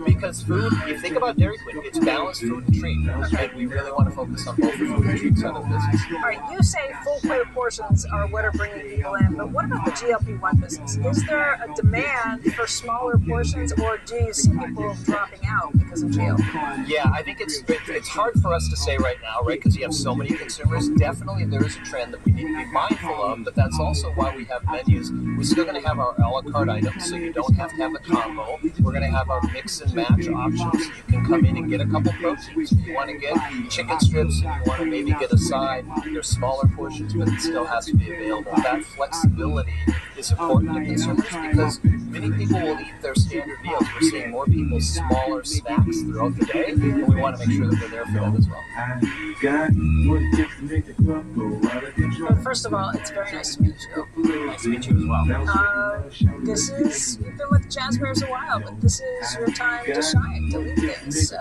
Because food, you think about Dairy Queen, it's balanced food and treat. And we really want to focus on both the food and treat side of the business. All right, you say full plate portions are what are bringing people in, but what about the GLP-1 business? Is there a demand for smaller portions, or do you see people dropping out because of GLP-1? Yeah, I think it's hard for us to say right now, right? Because you have so many consumers. Definitely, there is a trend that we need to be mindful of, but that's also why we have menus. We're still going to have our a la carte items, so you don't have to have a combo. We're going to have our mix and match options. You can come in and get a couple proteins. If you want to get chicken strips, and you want to maybe get a side, there's smaller portions, but it still has to be available. That flexibility is important to consumers because many people will eat their standard meals. We're seeing more people smaller snacks throughout the day, and we want to make sure that we're there for them as well. Well, first of all, it's very nice to meet you. Nice to meet you as well. You've been with Jazz Bears a while, but this is your time to shine, to lead things.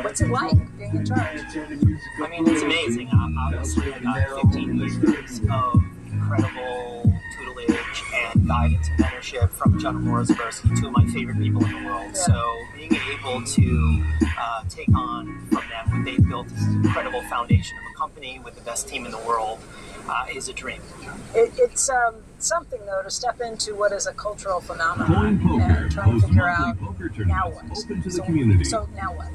What's it like being in charge? I mean, it's amazing. Obviously, I got 15 years of incredible tutelage and guidance and mentorship from John Morris University, two of my favorite people in the world. So being able to take on from them what they've built this incredible foundation of a company with the best team in the world is a dream. It's something, though, to step into what is a cultural phenomenon and try to figure out now what. So now what?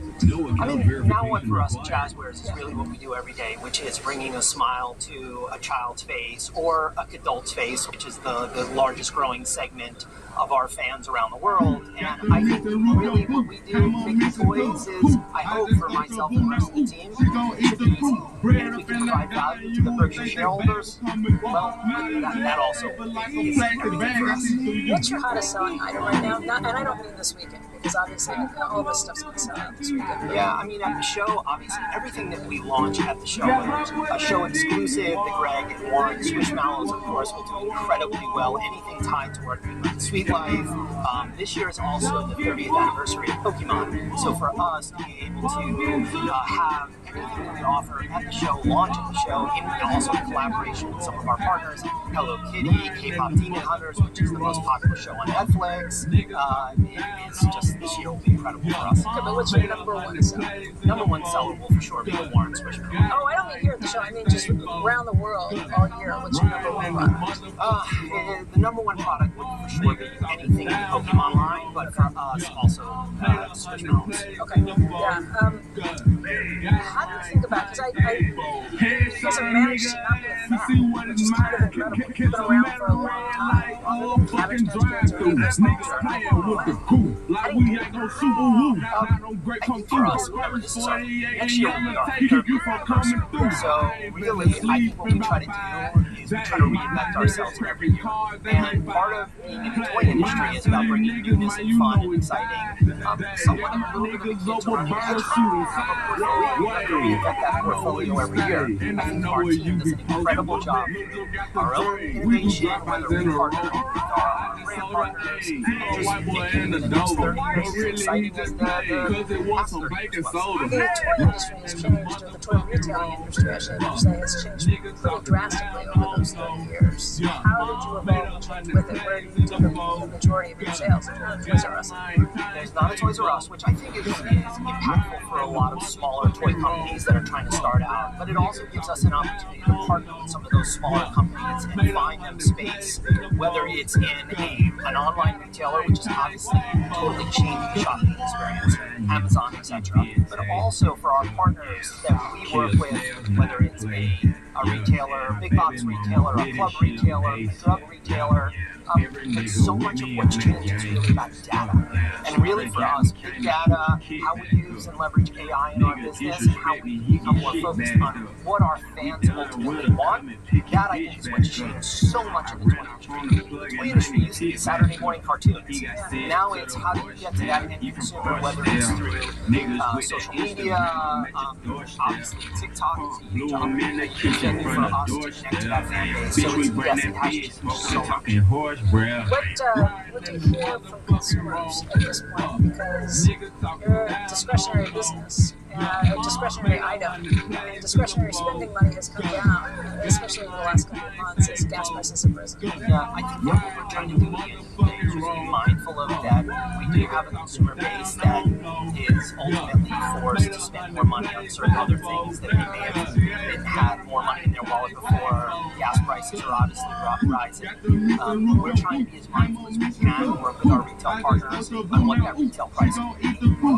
I mean, now what for us at Jazzwares is really what we do every day, which is bringing a smile to a child's face or a adult's face, which is the largest growing segment of our fans around the world. And I think really what we do making toys is, I hope for myself and the rest of the team, it should be easy. And if we can provide value to the Berkshire shareholders, well, that also is everything for us. What's your hottest selling item right now? And I don't mean this weekend, because obviously all this stuff's going to sell out this weekend. Yeah, I mean, at the show, obviously, everything that we launch at the show, a show exclusive, the Greg and Warren Squishmallows, of course, will do incredibly well. Anything tied to our Sweet Life. This year is also the 30th anniversary of Pokemon. So for us, being able to have everything that we offer at the show, launch at the show, and also in collaboration with some of our partners, Hello Kitty, K-Pop Demon Hunters, which is the most popular show on Netflix. It's just this year will be incredible for us. Okay, but what's your number one seller? Number one seller will for sure be the Warren Swisher. Oh, I don't mean here at the show. I mean just around the world all year. What's your number one product? The number one product would for sure be anything in the Pokemon line, but for us also Squishmallows. Okay. Yeah. How do you think about? Because as a managed to not be a fan, which is kind of incredible. You've been around for a long time. Cabbage Patch Kids or any of those things are how do you do it? I think for us, remember this is next year will be our 30th anniversary. So really, I think what we try to do is we try to reinvent ourselves every year. And part of being in the toy industry is about bringing newness and fun and exciting. Somewhat of a little bit of a kid to running hedge fund. We have to reinvent that portfolio every year. I think our team does an incredible job. Our own innovation, whether we partner with our brand partners, just making the next 30 years as exciting as the past 30 years was. The toy industry has changed, or the toy retailing industry, I should say, has changed pretty drastically over those 30 years. How did you evolve and change with it? Where do you do the majority of your sales? Toys R Us? There's not a Toys R Us, which I think is impactful for a lot of smaller toy companies that are trying to start out, but it also gives us an opportunity to partner with some of those smaller companies and find them space, whether it's in an online retailer, which is obviously totally changing the shopping experience, Amazon, etc., but also for our partners that we work with, whether it's a retailer, a big box retailer, a club retailer, a drug retailer. So much of what's changed is really about data. And really for us, big data, how we use and leverage AI in our business, and how we become more focused on what our fans ultimately want, that I think is what's changed so much in the toy industry. The toy industry used to be Saturday morning cartoons. Now it's how do you get to that end consumer, whether it's through social media, obviously TikTok is a huge opportunity for us to connect to that fan base. So it's, yes, it has changed so much. What do you hear from consumers at this point? Because you're a discretionary business, a discretionary item, and discretionary spending money has come down, especially in the last couple of months as gas prices have risen. Yeah, I think what we're trying to do is be mindful of that. We do have a consumer base that is ultimately forced to spend more money on certain other things that they may have had more money in their wallet before. Gas prices are obviously rising. We're trying to be as mindful as we can, work with our retail partners on what that retail price will be.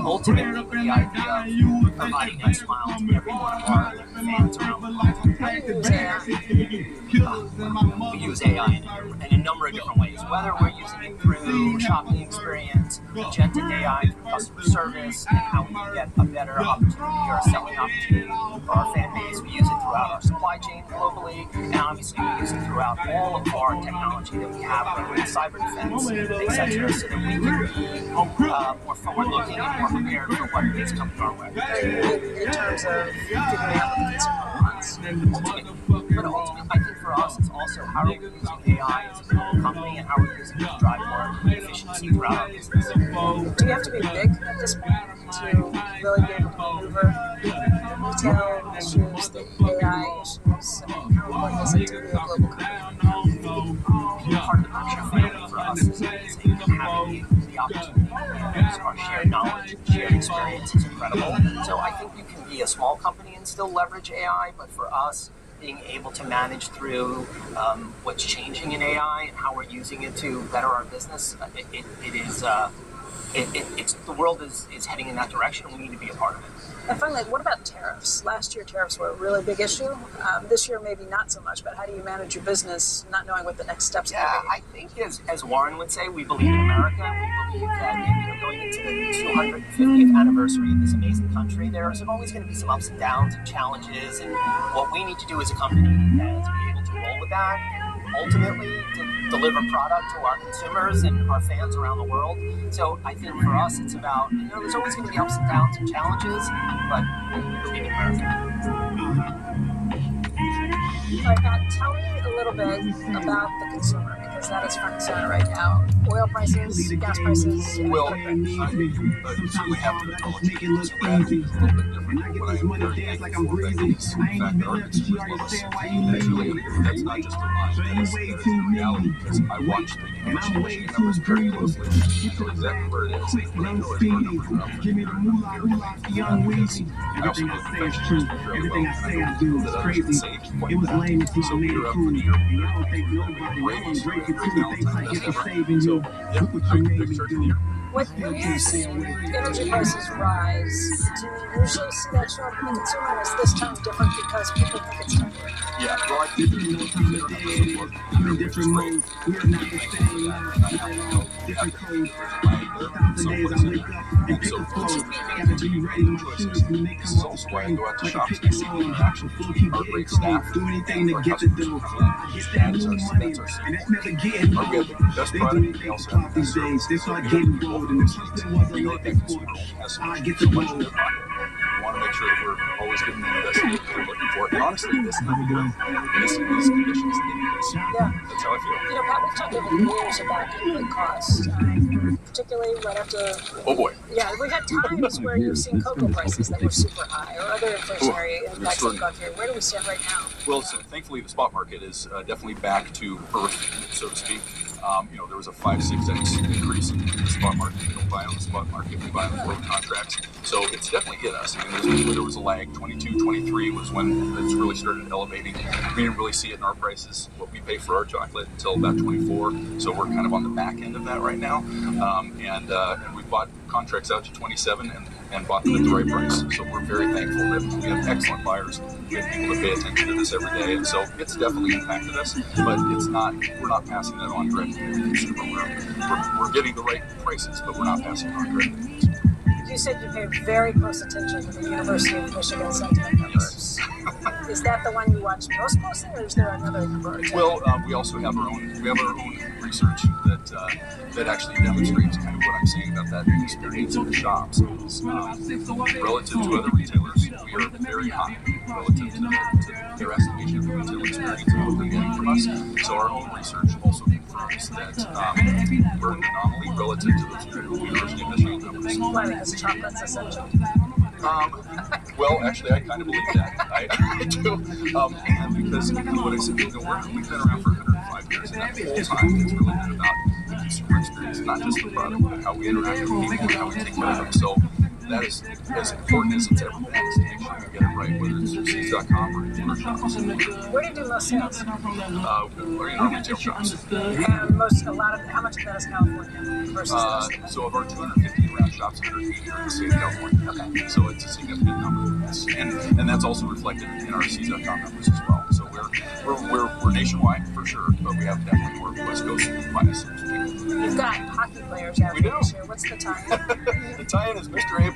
Ultimately, with the idea of providing that smile to every one of our fans around the world. How do you use AI? We use AI in a number of different ways, whether we're using it through shopping experience, agentic AI through customer service, and how we can get a better opportunity or a selling opportunity for our fan base. We use it throughout our supply chain globally, and obviously we use it throughout all of our technology that we have, whether it's cyber defense, etc., so that we can be more forward-looking and more prepared for what is coming our way. In terms of figuring out what the consumer wants. But ultimately, I think for us, it's also how are we using AI as a company and how are we using it to drive more efficiency throughout our business. Do you have to be big at this point to really be able to maneuver retail issues, the AI issues? I mean, how important is it to be a global company? Part of the Berkshire family for us is having the opportunity to use our shared knowledge and shared experience is incredible. So I think you can be a small company and still leverage AI, but for us, being able to manage through what's changing in AI and how we're using it to better our business, the world is heading in that direction, and we need to be a part of it. And finally, what about tariffs? Last year, tariffs were a really big issue. This year, maybe not so much, but how do you manage your business not knowing what the next steps are going to be? I think as Warren would say, we believe in America. We believe that going into the 250th anniversary of this amazing country, there's always going to be some ups and downs and challenges, and what we need to do as a company is be able to roll with that, ultimately to deliver product to our consumers and our fans around the world. So I think for us, it's about, there's always going to be ups and downs and challenges, but we believe in America. All right, now tell me a little bit about the consumer, because because that is front and center right now. Oil prices, gas prices. Well, I certainly have to acknowledge that it's a little bit different, but I am very thankful that these fact that our consumers love us. Actually, that's not just a line, that is the reality, because I watch the negotiation numbers very closely. I know exactly where it is. I know it's where numbers are up. Give me the moolah, young Weezy. Everything I say is true. Everything I say I do is crazy. It was lame until I made it cool. And I don't think nobody, I'm ungrateful too. Thanks I get for saving you. Look what you made me do. When you see energy prices rise, do you usually see that show up in the consumer? Is this time different because people think it's time? Yeah, well, I think I'm in different modes. We're not the same now. Different codes. 1,000 days I wake up and pick a flow. Gotta be ready my shooters when they come off the spring. Like a pick and roll. Full keep getting cold. Do anything to get the dough. I get that new money, and that's never getting old. They do anything to pop these days. They start getting bold, and if something wasn't looking for, I get the roll. We want to make sure that we're always giving them the best that we're looking for. And honestly, this time of year, missing these conditions, Yeah. That's how I feel. You know, Pat, we've talked over the years about input costs, particularly right after. Oh boy. Yeah, we've had times where you've seen cocoa prices that were super high, or other inflationary impacts that have gone through. Where do we stand right now? Well, so thankfully, the spot market is definitely back to earth, so to speak. There was a 5-6x increase in the spot market. We don't buy on the spot market, we buy on forward contracts. So it's definitely hit us. I mean, there was a lag. 22, 23 was when it's really started elevating. We didn't really see it in our prices, what we pay for our chocolate, until about 24. So we're kind of on the back end of that right now. And we bought contracts out to 27 and bought them at the right price. So we're very thankful that we have excellent buyers. We have people that pay attention to this every day. And so it's definitely impacted us, but we're not passing that on directly to the consumer. We're getting the right prices, but we're not passing it on directly to the consumer. You said you pay very close attention to the University of Michigan sentiment numbers. Is that the one you watch most closely, or is there another number? Well, we also have our own research that actually demonstrates kind of what I'm saying about that experience in the shops. Relative to other retailers, we are very high relative to their estimation of the retail experience and what they're getting from us. So our own research also confirms that we're an anomaly relative to those University of Michigan numbers. Why? Because chocolate's essential. Well, actually, I kind of believe that. I do. And because what I said, we've been around for 105 years, and that whole time it's really been about the consumer experience, not just the product, but how we interact with people and how we take care of them. So that is as important as it's ever been, is to make sure we get it right, whether it's through Seeds.com or in our shops. Where do you do most sales? Or in our retail shops. And how much of that is California versus so of our 250 around shops, 180 are in the state of California. Okay. So it's a significant number. And that's also reflected in our Seeds.com numbers as well. So we're nationwide for sure, but we have definitely more West Coast bias. You've got hockey players out there this year. What's the tie-in? The tie-in is Mr. Abel.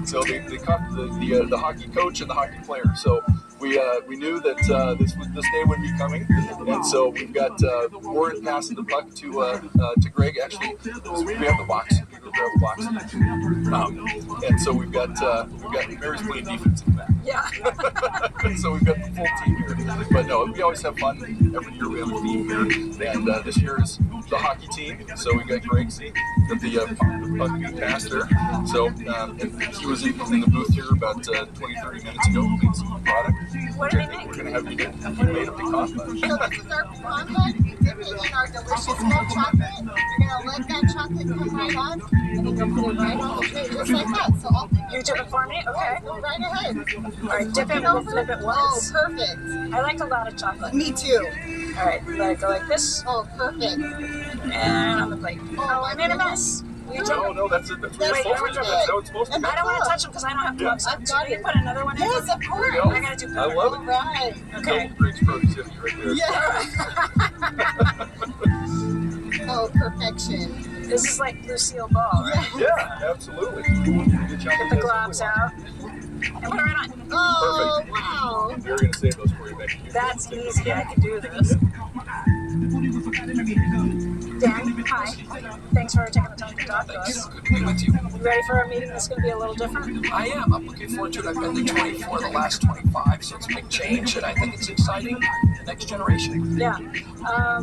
So they caught the hockey coach and the hockey player. So we knew that this day would be coming, and so we've got Warren passing the puck to Greg. Actually, we have the box. We grab a box, and so we've got Mary's playing defense in the back. Yeah. So we've got the full team here. But no, we always have fun. Every year we have a theme here, and this year is the hockey team. So we got Greg C. Got the puck being passed there. So and he was in the booth here about 20-30 minutes ago. Made some product. What did he make? We're gonna have you made a pecan fudge. So this is our pecan fudge. We dip it in our delicious milk chocolate. You're gonna let that chocolate come right on, and then you'll put it right on the tray, just like that. So I'll you dip it for me? Okay. Go right ahead. All right, dip it. We'll flip it once. Oh, perfect. I like a lot of chocolate. Me too. All right, let it go like this. Oh, perfect. And on the plate. Oh, I made a mess. No, that's it. That's what it's supposed to be. That's how it's supposed to be. I don't want to touch them because I don't have gloves on. So you put another one in? Yes, of course. I gotta do better. I love it. All right. Okay. Greg's productivity right there. Yeah. Oh, perfection. This is like Lucille Ball, right? Yeah, absolutely. Get the globs out. And put it right on. Oh, perfect. Wow. We're going to save those for you, Becky. That's easy. I can do this. Dan, hi. Thanks for taking the time to talk to us. Good to be with you. You ready for a meeting that's going to be a little different? I am. I'm looking forward to it. I've been to 24 the last 25, so it's a big change, and I think it's exciting. The next generation. Yeah. I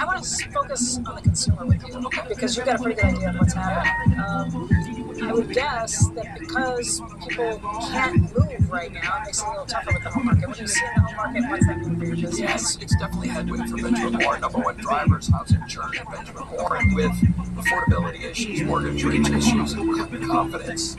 want to focus on the consumer with you because you've got a pretty good idea of what's happening. I would guess that because people can't move right now, it makes it a little tougher with the home market. What do you see in the home market? What's that mean for your business? Yes, it's definitely a headwind for Benjamin Moore. Number one drivers, housing churn at Benjamin Moore, and with affordability issues, mortgage rate issues, and confidence,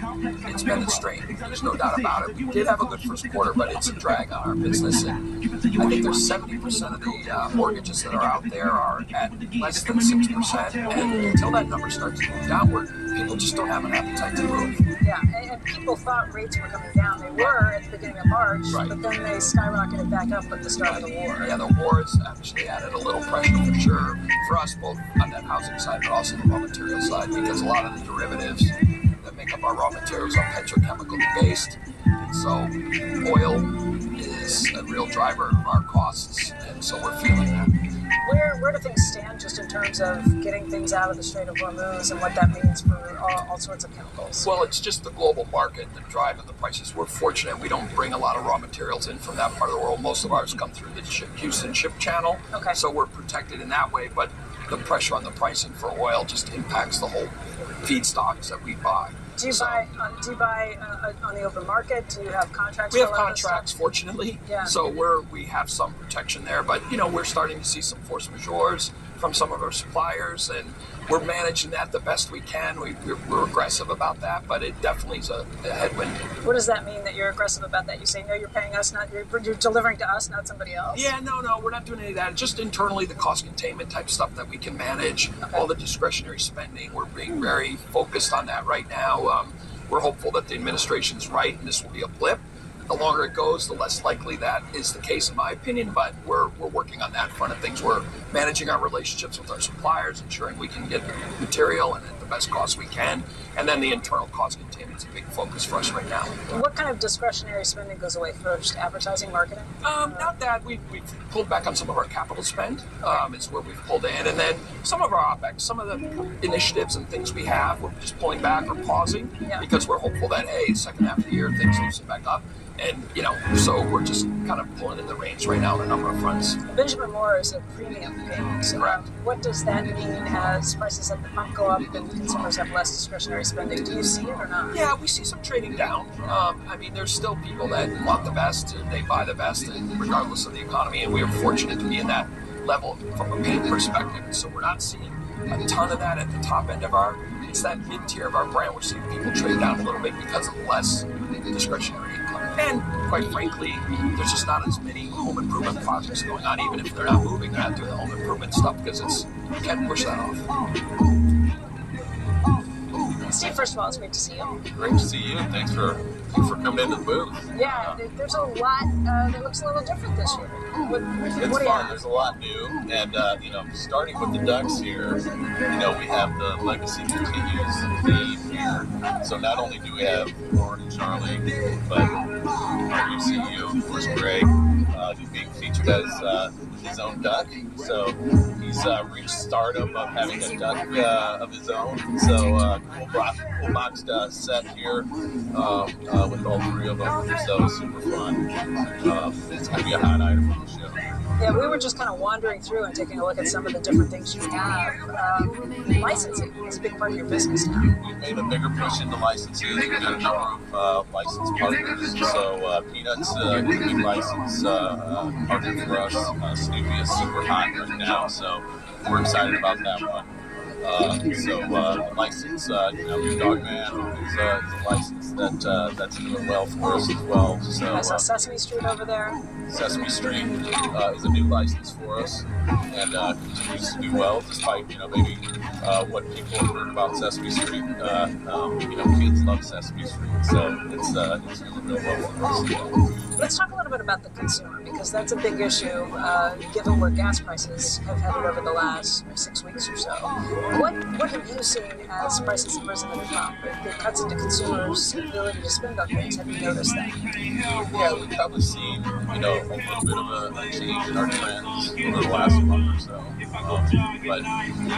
it's been a strain. There's no doubt about it. We did have a good first quarter, but it's a drag on our business. And I think there's 70% of the mortgages that are out there are at less than 6%. And until that number starts to move downward, people just don't have an appetite to move. Yeah, and people thought rates were coming down. They were at the beginning of March, right. But then they skyrocketed back up at the start of the war. Yeah, the war has actually added a little pressure for sure for us, both on that housing side, but also the raw material side, because a lot of the derivatives that make up our raw materials are petrochemical based. And so oil is a real driver of our costs, and so we're feeling that. Where do things stand just in terms of getting things out of the Strait of Hormuz and what that means for all sorts of chemicals? Well, it's just the global market that driving the prices. We're fortunate we don't bring a lot of raw materials in from that part of the world. Most of ours come through the Houston ship channel, okay. So we're protected in that way. But the pressure on the pricing for oil just impacts the whole feedstocks that we buy. Do you buy on the open market? Do you have contracts? We have contracts, fortunately. Yeah. So we have some protection there, but we're starting to see some force majeures from some of our suppliers, and we're managing that the best we can. We're aggressive about that, but it definitely is a headwind. What does that mean that you're aggressive about that? You say, no, you're paying us, not you're delivering to us, not somebody else? Yeah, no, we're not doing any of that. Just internally, the cost containment type stuff that we can manage, okay. All the discretionary spending, we're being very focused on that right now. We're hopeful that the administration's right and this will be a blip. The longer it goes, the less likely that is the case, in my opinion, but we're working on that front of things. We're managing our relationships with our suppliers, ensuring we can get material and at the best cost we can, and then the internal cost containment is a big focus for us right now. What kind of discretionary spending goes away? First, advertising, marketing? Not that. We've pulled back on some of our capital spend. It's where we've pulled in, and then some of our OpEx, some of the initiatives and things we have, we're just pulling back or pausing because we're hopeful that, hey, second half of the year, things loosen back up. And, so we're just kind of pulling in the reins right now on a number of fronts. Benjamin Moore is a premium payment. Correct. What does that mean as prices at the pump go up and consumers have less discretionary spending? Do you see it or not? Yeah, we see some trading down. There's still people that want the best and they buy the best, and regardless of the economy. And we are fortunate to be in that level from a paint perspective. So we're not seeing a ton of that at the top end of it's that mid-tier of our brand. We're seeing people trade down a little bit because of less discretionary income. And quite frankly, there's just not as many home improvement projects going on. Even if they're not moving, they're not doing the home improvement stuff because you can't push that off. Steve, first of all, it's great to see you. Great to see you. Thanks for coming into the booth. Yeah, there's a lot that looks a little different this year. It's fun. There's a lot new, and starting with the Ducks here, we have the Legacy Continues theme here. So not only do we have Lauren and Charlie, but our new CEO, of course, Greg, who's being featured as his own duck. So he's reached stardom of having a duck of his own. So cool boxed set here with all three of them. So super fun. It's going to be a hot item on the show. Yeah, we were just kind of wandering through and taking a look at some of the different things you have. Licensing is a big part of your business now. We've made a bigger push into licensing. We've got a number of licensed partners. So Peanuts Grooming license partner for us. Snoopy is super hot right now, so we're excited about that one. The license, Dogman is a license that's doing well for us as well. So I saw Sesame Street over there. Sesame Street is a new license for us and continues to do well despite maybe what people have heard about Sesame Street. Kids love Sesame Street, so it's doing real well for us. Let's talk a little bit about the consumer, because that's a big issue, given where gas prices have headed over the last 6 weeks or so. What have you seen as prices have risen at the top? The cuts into consumers' ability to spend on things, have you noticed that? Yeah, we've probably seen a little bit of a change in our trends over the last month or so. But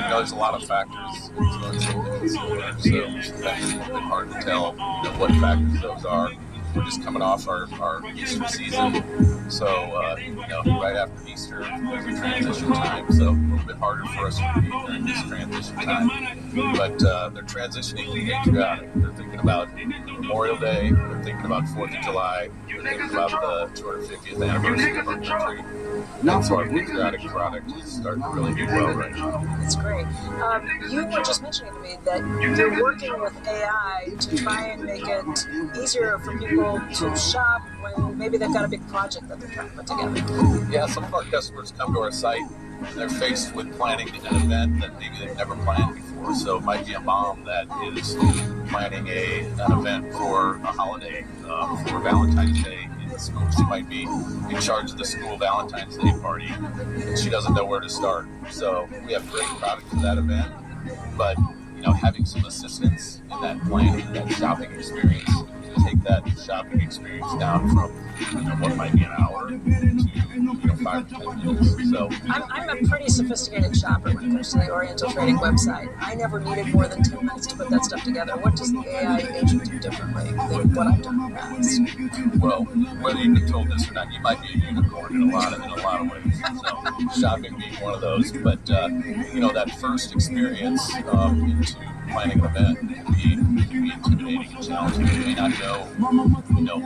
there's a lot of factors influencing the consumer, so sometimes it's a little bit hard to tell what factors those are. We're just coming off our Easter season, so right after Easter there's a transition time, so a little bit harder for us to read during this transition time. But they're transitioning patriotic. They're thinking about Memorial Day, they're thinking about 4th of July, they're thinking about the 250th anniversary of our country. And so our patriotic product is starting to really do well right now. That's great. You were just mentioning to me that you're working with AI to try and make it easier for people to shop when maybe they've got a big project that they're trying to put together. Yeah, some of our customers come to our site and they're faced with planning an event that maybe they've never planned before. So it might be a mom that is planning an event for a holiday, for Valentine's Day in the school. She might be in charge of the school Valentine's Day party and she doesn't know where to start. So we have great product for that event, but having some assistance in that planning, that shopping experience, take that shopping experience down from what might be an hour to 5 to 10 minutes. So I'm a pretty sophisticated shopper when it comes to the Oriental Trading website. I never needed more than 10 minutes to put that stuff together. What does the AI agent do differently than what I've done in the past? Well, whether you've been told this or not, you might be a unicorn in a lot of ways. So shopping being one of those, but that first experience into planning an event can be intimidating and challenging. You may not know,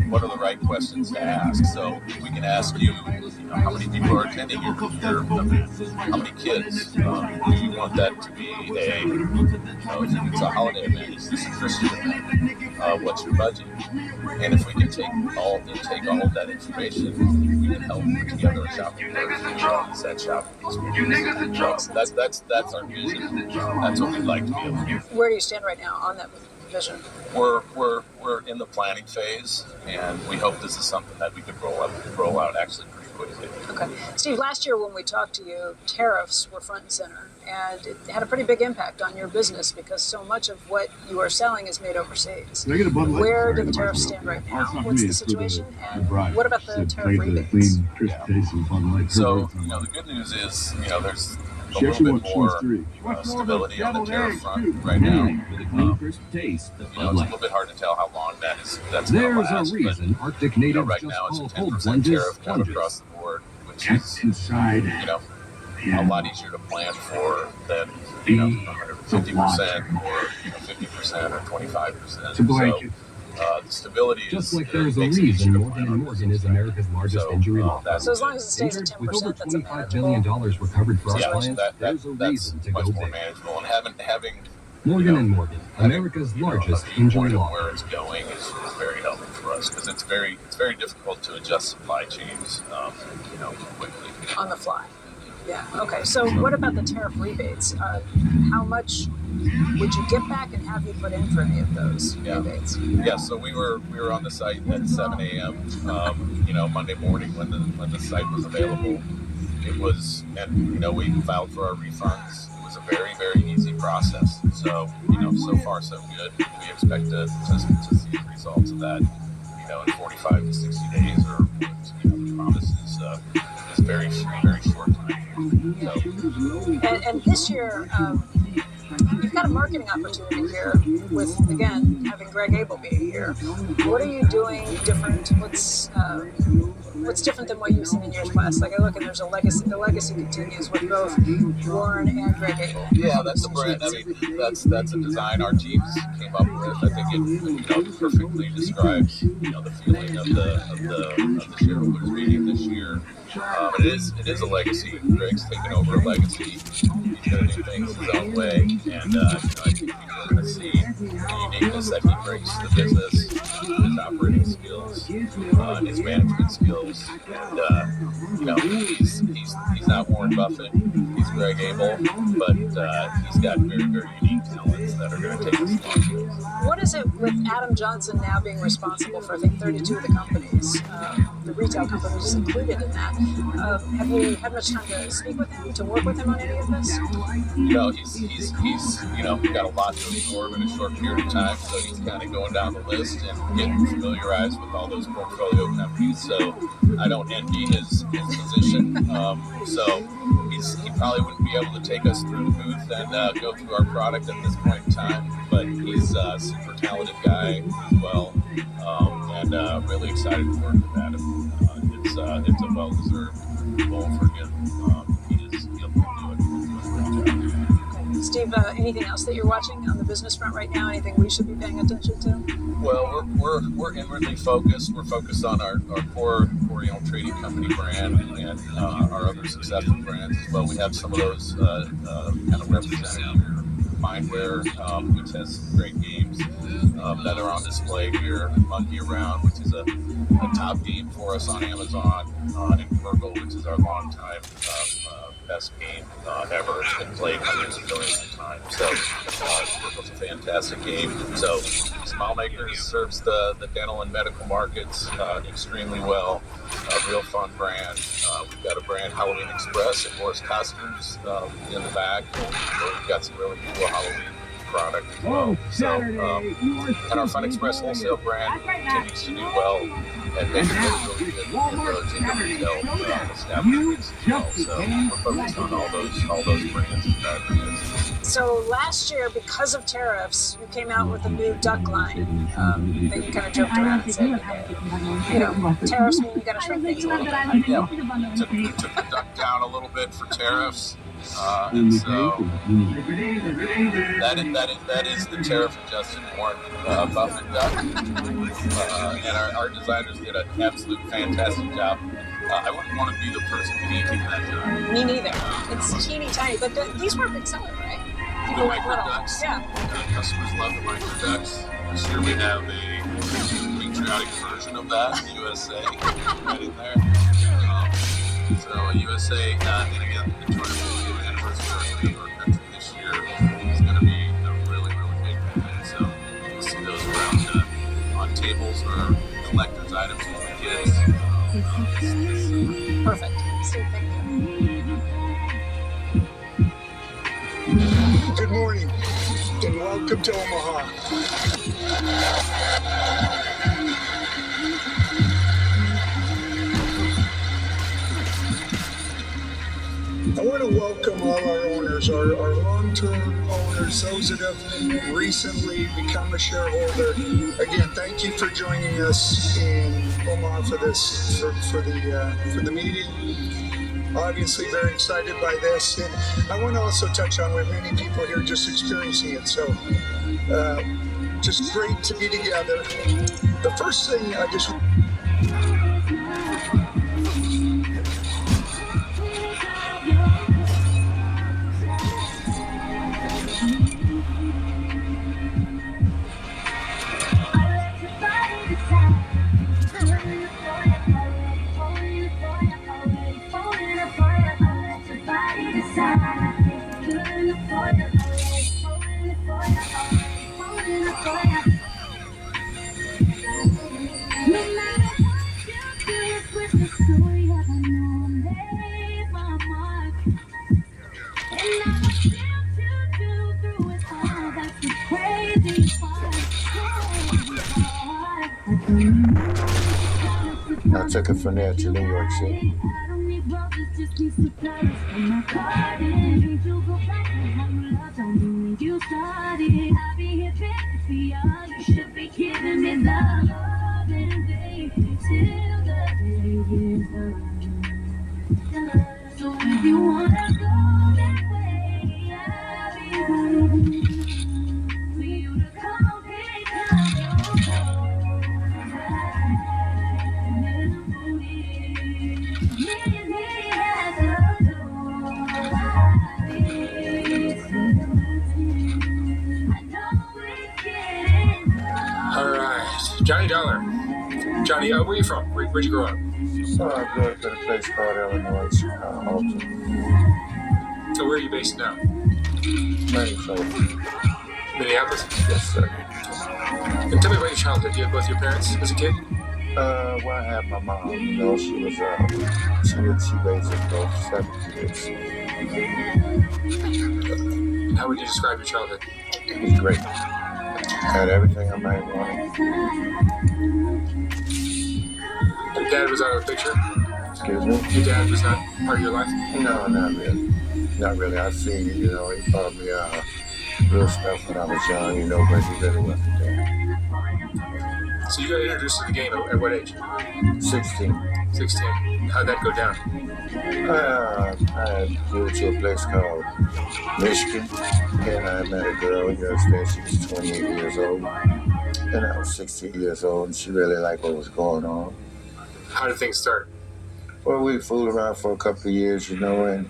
what are the right questions to ask. So we can ask you, how many people are attending your event? How many kids? Do you want that to be if it's a holiday event, is this a Christian event? What's your budget? And if we can take all of that information, we can help put together a shopping list and set shopping experience. That's our vision. That's what we'd like to be able to do. Where do you stand right now on that vision? We're in the planning phase, and we hope this is something that we could roll out actually pretty quickly. Okay. Steve, last year when we talked to you, tariffs were front and center, and it had a pretty big impact on your business because so much of what you are selling is made overseas. Where do the tariffs stand right now? What's the situation? And what about the tariff rebates? So, the good news is, there's a little bit more stability on the tariff front right now. It's a little bit hard to tell how long that's going to last, but right now it's a 10% tariff kind of across the board, which is a lot easier to plan for than 150% or 50% or 25%. So the stability just like there is a reason Morgan & Morgan is America's largest injury law firm. So as long as it stays at 10%, with over $25 billion recovered for our clients, there's a reason to go more big. manageable. And having Morgan & Morgan, America's largest injury law firm. Where it's going is very helpful for us because it's very difficult to adjust supply chains, quickly. On the fly. Yeah. Okay. So what about the tariff rebates? How much would you get back, and have you put in for any of those rebates? Yeah. So we were on the site at 7 a.m. Monday morning when the site was available. It was, and we filed for our refunds. It was a very, very easy process. So so far so good. We expect to see the results of that, in 45 to 60 days, or the promise is very, very short time. And this year, you've got a marketing opportunity here with, again, having Greg Abel be here. What are you doing different? What's different than what you've seen in years past? Like I look and there's a legacy. The legacy continues with both Warren and Greg Abel. Yeah, that's a brand. I mean, that's a design our teams came up with. I think it perfectly describes the feeling of the shareholders meeting this year. It is a legacy. Greg's taken over a legacy. He's going to do things his own way, and I think people are going to see the uniqueness that he brings to the business, his operating skills, his management skills, and he's not Warren Buffett. He's Greg Abel, but he's got very, very unique talents that are going to take us along. What is it with Adam Johnson now being responsible for, I think, 32 of the companies, the retail companies included in that? Have you had much time to speak with him, to work with him on any of this? No, he's got a lot to absorb in a short period of time, so he's kind of going down the list and getting familiarized with all those portfolio companies. So I don't envy his position. So he probably wouldn't be able to take us through the booth and go through our product at this point in time. But he's a super talented guy as well, and really excited to work with Adam. It's a well-deserved role for him. He'll do it. Steve, anything else that you're watching on the business front right now? Anything we should be paying attention to? Well, we're inwardly focused. We're focused on our core trading company brand and our other successful brands as well. We have some of those kind of represented here. Mindware, which has some great games that are on display here. Monkey Around, which is a top game for us on Amazon, and Purgle, which is our longtime best game ever. It's been played hundreds of millions of times. So Purgle's a fantastic game. So Smile Makers serves the dental and medical markets extremely well. A real fun brand. We've got a brand, Halloween Express, and Morris Costumes in the back. We've got some really cool Halloween product as well. And our Fun Express wholesale brand continues to do well and make really good inroads into retail establishments as well. So we're focused on all those brands and categories. So last year, because of tariffs, you came out with a new duck line. Then you kind of joked around and said, tariffs mean you got to shrink things a little bit. Yeah, took the duck down a little bit for tariffs. And so that is the tariff-adjusted Warren Buffett duck. And our designers did an absolute fantastic job. I wouldn't want to be the person making that duck. Me neither. It's teeny tiny, but these were a big seller, right? The micro ducks. Yeah. Customers love the micro ducks. This year we have a patriotic version of that, the USA, right in there. So USA, and again, the 250th anniversary of our country this year is going to be a really, really big event. So you'll see those around on tables or collector's items for the kids. Perfect. Steve, thank you. Good morning and welcome to Omaha. I want to welcome all our owners, our long-term owners, those that have recently become a shareholder. Again, thank you for joining us in Omaha for this, for the meeting. Obviously very excited by this, and I want to also touch on with many people here just experiencing it. So just great to be together. The first thing I just I took it from there to New York City. Johnny Dollar. Johnny, where are you from? Where'd you grow up? I grew up in a place called Illinois, Alton. So where are you based now? Minneapolis. Minneapolis? Yes, sir. And tell me about your childhood. You had both your parents as a kid? Well, I had my mom. You know, she was, she raised us both 7 kids. And how would you describe your childhood? It was great. Had everything I might want. dad was out of the picture? Excuse me? Your dad was not part of your life? No, not really. Not really. I've seen it, you know, he bought me real stuff when I was young, you know, but he really wasn't there. So you got introduced to the game at what age? 16. 16. How'd that go down? I moved to a place called Michigan, and I met a girl, you understand, she was 28 years old, and I was 16 years old, and she really liked what was going on. How did things start? Well, we fooled around for a couple of years, you know, and,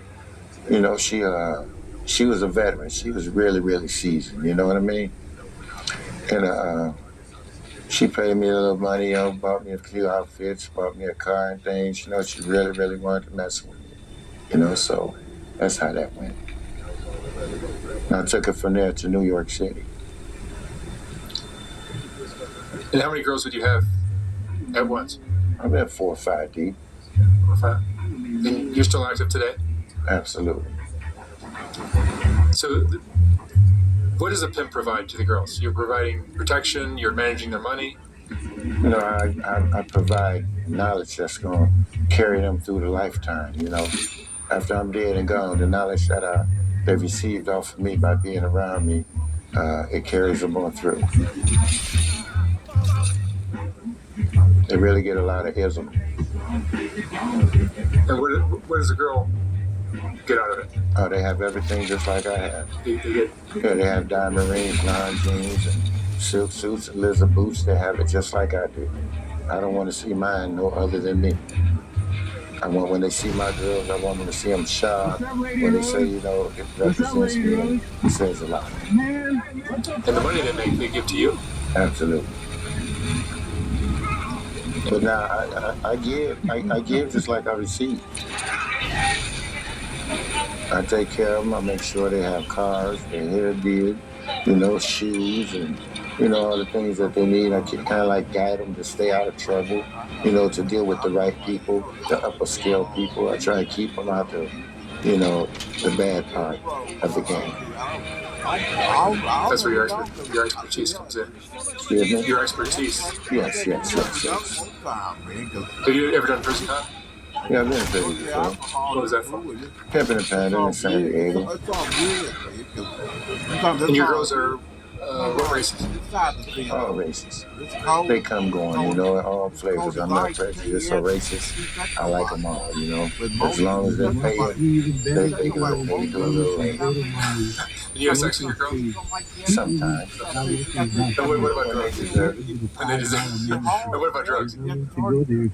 you know, she was a veteran. She was really, really seasoned, you know what I mean? And she paid me a little money, you know, bought me a few outfits, bought me a car and things, you know, she really, really wanted to mess with me, you know, so that's how that went. And I took it from there to New York City. And how many girls would you have at once? I've been 4 or 5 deep. 4 or 5? And you're still active today? Absolutely. So, what does a pimp provide to the girls? You're providing protection, you're managing their money? You know, I provide knowledge that's going to carry them through the lifetime, you know. After I'm dead and gone, the knowledge that they've received off of me by being around me, it carries them on through. They really get a lot of ism. And what does a girl get out of it? Oh, they have everything just like I have. They get... Yeah, they have diamond rings, line jeans, and silk suits and lizard boots. They have it just like I do. I don't want to see mine no other than me. I want, when they see my girls, I want them to see them sharp. When they say, you know, it represents me, it says a lot. And the money they make, they give to you? Absolutely. But now I give just like I receive. I take care of them. I make sure they have cars, their hair did, you know, shoes, and, you know, all the things that they need. I can kind of like guide them to stay out of trouble, you know, to deal with the right people, the upper scale people. I try to keep them out the, you know, the bad part of the game. That's where your expertise comes in. Excuse me? Your expertise. Yes. Have you ever done prison time? Yeah, I've been in prison before. What was that for? Pimping and Panda in San Diego. And your girls are what races? All races. They come going, you know, all flavors. I'm not prejudiced or racist. I like them all, you know. As long as they pay it, they do a little later. You have sex with your girl? Sometimes. And what about drugs? And what about drugs?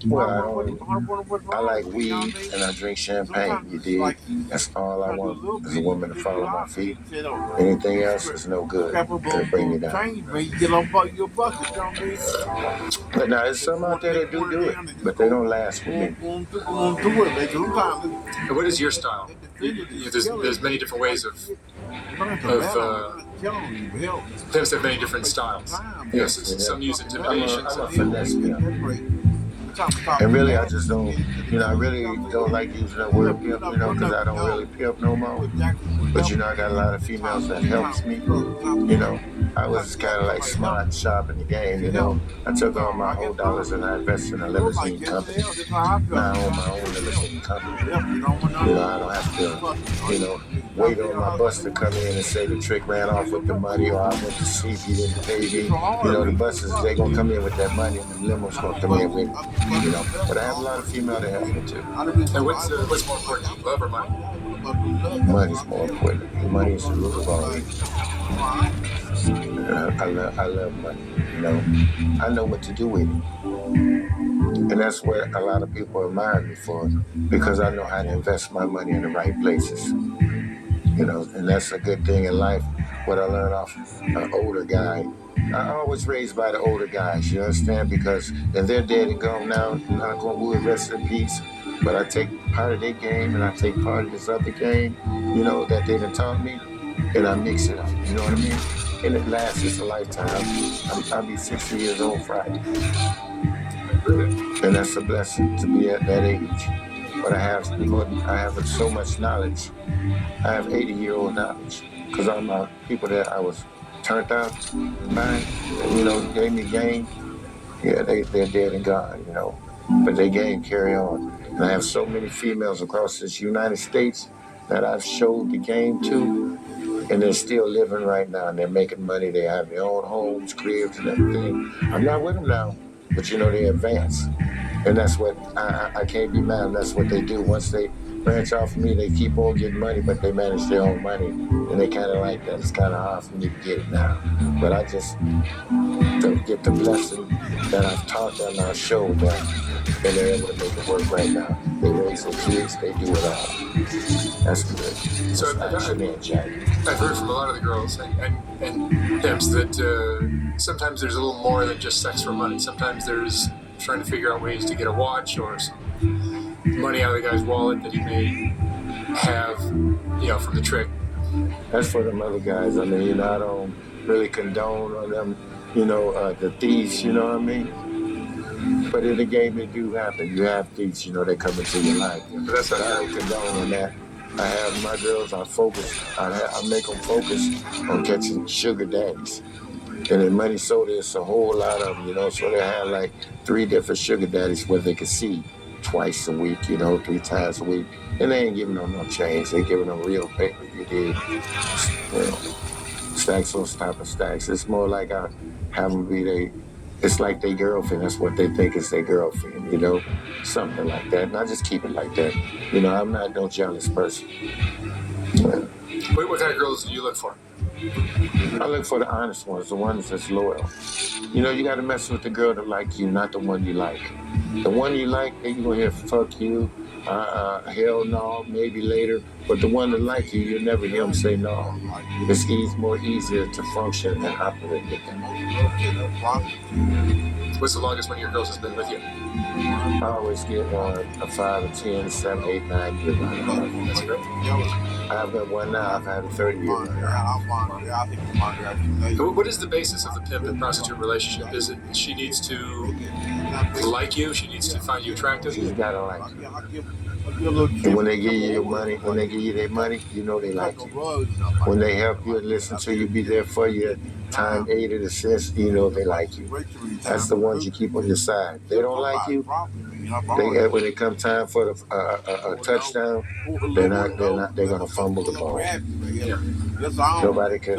Well, I like weed and I drink champagne, you dig? That's all I want is a woman to follow my feet. Anything else is no good. It'll bring me down. But now, there's some out there that do it, but they don't last with me. And what is your style? There's many different ways of pimps have many different styles. Yes, some use intimidation. I'm a finesse pimp. And really, I just don't, you know, I really don't like using that word pimp, you know, because I don't really pimp no more. But, you know, I got a lot of females that helps me, you know. I was kind of like smart and sharp in the game, you know. I took all my whole dollars and I invested in a limousine company. Now I own my own limousine company. You know, I don't have to, you know, wait on my bus to come in and say the trick ran off with the money or I went to see if you didn't pay me. You know, the buses, they going to come in with that money and the limo's going to come in with it, you know. But I have a lot of female that help me too. And what's more important, love or money? Money's more important. Money is the root of all evil. I love money, you know. I know what to do with it. And that's what a lot of people admire me for, because I know how to invest my money in the right places. You know, and that's a good thing in life, what I learned off an older guy. I always raised by the older guys, you understand? Because if they're dead and gone now, I'm not going to woo rest in peace. But I take part of their game and I take part of this other game, you know, that they done taught me, and I mix it up, you know what I mean? And it lasts just a lifetime. I'll be 60 years old Friday. And that's a blessing to be at that age. But I have so much knowledge. I have 80-year-old knowledge. Because all my people that I was turned out by, you know, gave me game, yeah, they're dead and gone, you know. but they game carry on. And I have so many females across this United States that I've showed the game to, and they're still living right now, and they're making money. They have their own homes, cribs, and everything. I'm not with them now, but you know, they advance. And that's what, I can't be mad. That's what they do. Once they branch off of me, they keep on getting money, but they manage their own money. And they kind of like that. It's kind of hard for me to get it now. But I just don't get the blessing that I've taught them, I've showed them, and they're able to make it work right now. They raise their kids, they do it all. That's good. So I've heard from a lot of the girls and pimps that sometimes there's a little more than just sex for money. Sometimes there's trying to figure out ways to get a watch or some money out of the guy's wallet that he may have, from the trick. That's for them other guys. I mean, I don't really condone on them, the thieves, you know what I mean? But in the game, it do happen. You have thieves, they come into your life. But that's not I don't condone on that. I have my girls, I make them focus on catching sugar daddies. And in Money Soda, it's a whole lot of them, so they have like 3 different sugar daddies where they can see twice a week, 3 times a week. And they ain't giving them no change. They giving them real paper. You did, stacks on top of stacks. It's more like I have them be it's like their girlfriend. That's what they think is their girlfriend, something like that. And I just keep it like that. I'm not no jealous person. What kind of girls do you look for? I look for the honest ones, the ones that's loyal. You got to mess with the girl that like you, not the one you like. The one you like, then you're going to hear fuck you, hell no, maybe later. But the one that like you, you'll never hear them say no. It's more easier to function and operate with them. What's the longest one of your girls has been with you? I always get a 5, a 10, 7, 8, 9 year run. That's great. I've got one now. I've had a 30-year run. What is the basis of the pimp and prostitute relationship? Is it she needs to like you? She needs to find you attractive? She's got to like you. And when they give you your money, when they give you their money, they like you. When they help you and listen to you, be there for you, time aided, assist, they like you. That's the ones you keep on your side. They don't like you. When it comes time for a touchdown, they're gonna fumble the ball. Nobody can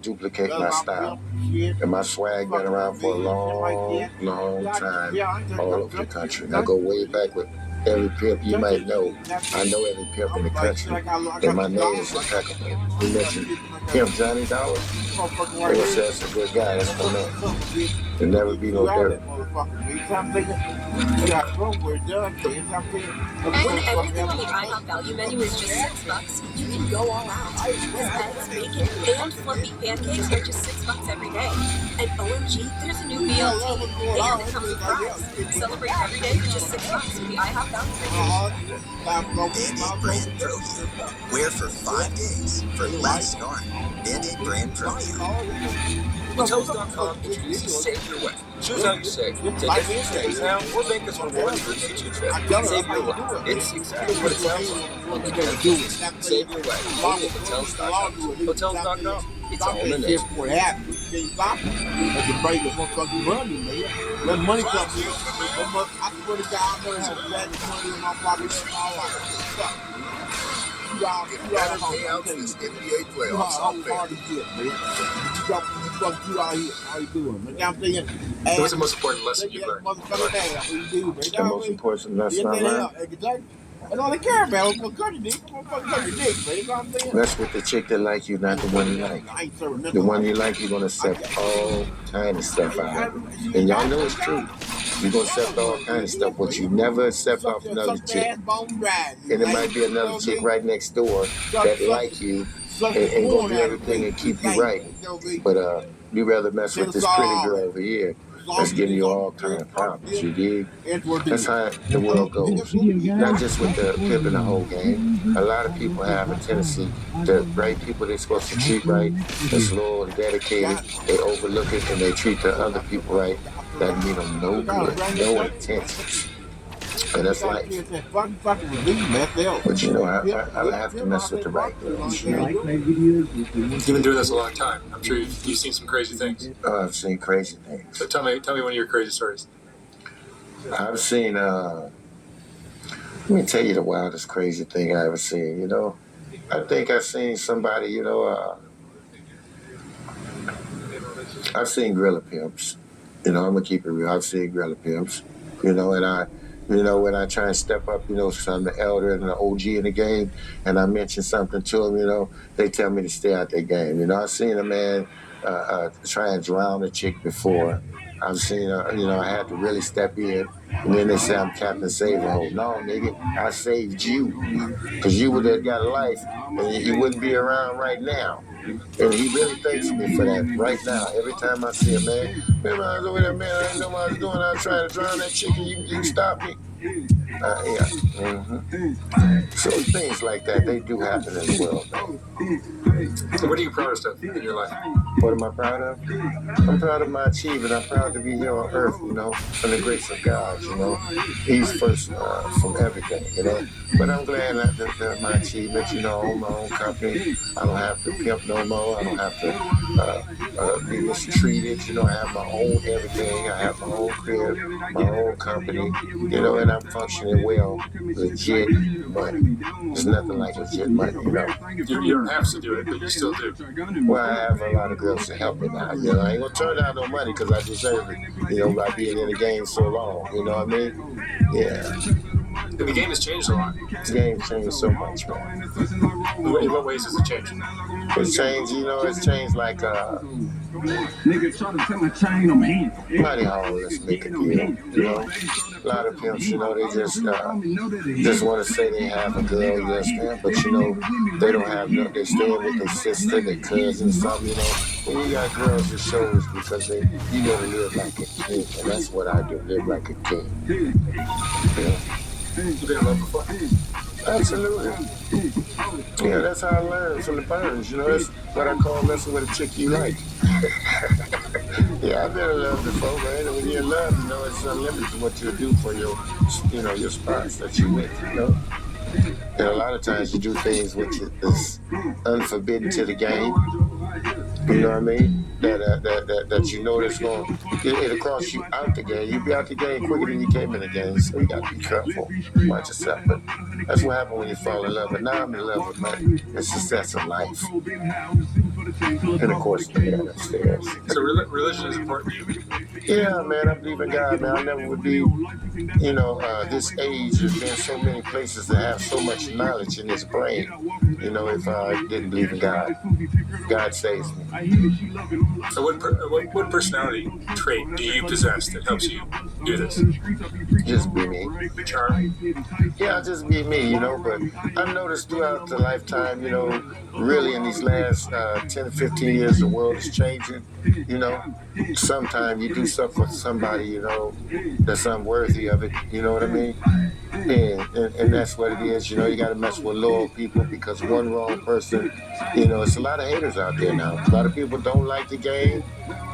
duplicate my style. And my swag been around for a long, long time all over the country. I go way back with every pimp you might know. I know every pimp in the country, and my name is impeccable. You mentioned Pimp Johnny Dollar. They will say that's a good guy. That's my man. There'll never be no dirt. When everything on the IHOP value menu is just $6, you can go all out. Eggs, bacon, and fluffy pancakes are just $6 every day. And OMG, there's a new BLT, and it comes with fries. Celebrate every day for just $6 with the IHOP value menu. Band-Aid brand Pro Heal. Wear for 5 days for less scarring. Band-Aid brand Pro Heal. Hotels.com introduces Save Your Way. Choose how you save. Take extra stays now or bank as rewards for each trip. Save your way. It's exactly what it sounds like. Save your way. Only at Hotels.com. Hotels.com. It's all in there. What happened? You can't stop it. That's the break of motherfucking money, man. Let money come in. I swear to God, I never had that money in my pocket in my life. Better payouts than NBA playoffs. Hard to get, man. You out here. How you doing, man? I'm saying, what's the most important lesson you learned? The most important lesson I learned? That's all they care about. I'm gonna cut your dick. I'm gonna cut your dick, man. You know what I'm saying? That's with the chick that like you, not the one you like. The one you like, you're gonna accept all kind of stuff out of it. And y'all know it's true. You're gonna accept all kind of stuff, but you never accept off another chick. And it might be another chick right next door that like you and gonna do everything and keep you right. But you rather mess with this pretty girl over here that's giving you all kind of problems, you dig? That's how the world goes. Not just with the pimp and the whole game. A lot of people have a tendency to right people they're supposed to treat right, that's loyal and dedicated, they overlook it and they treat the other people right. That mean them no good, no intentions. And that's life. But you know, I have to mess with the right girls. You know? You've been doing this a long time. I'm sure you've seen some crazy things. Oh, I've seen crazy things. So tell me one of your crazy stories. I've seen, let me tell you the wildest, crazy thing I ever seen, you know. I think I've seen somebody, you know, I've seen gorilla pimps. You know, I'm going to keep it real. I've seen gorilla pimps, you know, and you know, when I try and step up, you know, so I'm the elder and the OG in the game, and I mention something to them, you know, they tell me to stay out their game. You know, I've seen a man try and drown a chick before. I've seen, you know, I had to really step in, and then they say I'm Captain Saverhole. No, nigga, I saved you, because you would have got a life, and you wouldn't be around right now. And he really thanks me for that right now. Every time I see a man, man, I was over there, man, I didn't know what I was doing. I was trying to drown that chick, and you stopped me. Yeah. Mm-hmm. So things like that, they do happen in the world, man. What are you proudest of in your life? What am I proud of? I'm proud of my achievement. I'm proud to be here on earth, you know, from the grace of God, you know. He's first from everything, you know. But I'm glad that my achievement, you know, I own my own company. I don't have to pimp no more. I don't have to be mistreated. You know, I have my own everything. I have my own crib, my own company, you know, and I'm functioning well, legit money. There's nothing like legit money, you know. You don't have to do it, but you still do. Well, I have a lot of girls to help me now. You know, I ain't gonna turn down no money because I deserve it, you know, by being in the game so long. You know what I mean? Yeah. And the game has changed a lot. The game's changed so much, man. In what ways has it changed? It's changed, you know, it's changed like, money hall, let's make a deal, you know. A lot of pimps, you know, they just want to say they have a girl, you understand, but, you know, they don't have nothing. They stay with their sister, their cousin, something, you know. When you got girls, it shows because you gotta live like a king, and that's what I do, live like a king. Yeah. You been in love before? Absolutely. Yeah, that's how I learned from the burns. You know, that's what I call messing with a chick you like. Yeah, I've been in love before, man. And when you're in love, you know, it's unlimited what you do for your, you know, your spouse that you with, you know. And a lot of times you do things which is unforbidden to the game. You know what I mean? That you know that's going it'll cross you out the game. You'll be out the game quicker than you came in the game, so you got to be careful. Watch yourself. But that's what happens when you fall in love. But now I'm in love with money. It's the success of life. And of course, the man upstairs. So religion is important to you? Yeah, man, I believe in God, man. I never would be, you know, this age. There's been so many places that have so much knowledge in this brain, you know, if I didn't believe in God. God saves me. So what personality trait do you possess that helps you do this? Just be me. Charm? Yeah, just be me, you know, but I've noticed throughout the lifetime, you know, really in these last 10 to 15 years, the world is changing, you know. Sometimes you do stuff for somebody, you know, that's unworthy of it, you know what I mean? And that's what it is, you know, you got to mess with loyal people because one wrong person, you know, it's a lot of haters out there now. A lot of people don't like the game.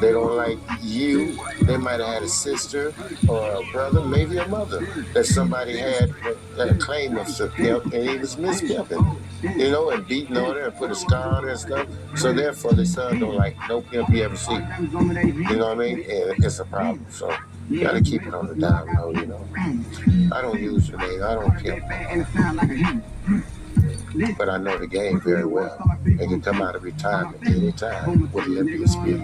They don't like you. They might have had a sister or a brother, maybe a mother, that somebody had a claim of some pimp and he was mispimping, you know, and beating on her and put a scar on her and stuff. So therefore, the son don't like no pimp you ever see. You know what I mean? And it's a problem. So you got to keep it on the down low, you know. I don't use the name. I don't pimp. But I know the game very well. They can come out of retirement anytime with Olympia speed.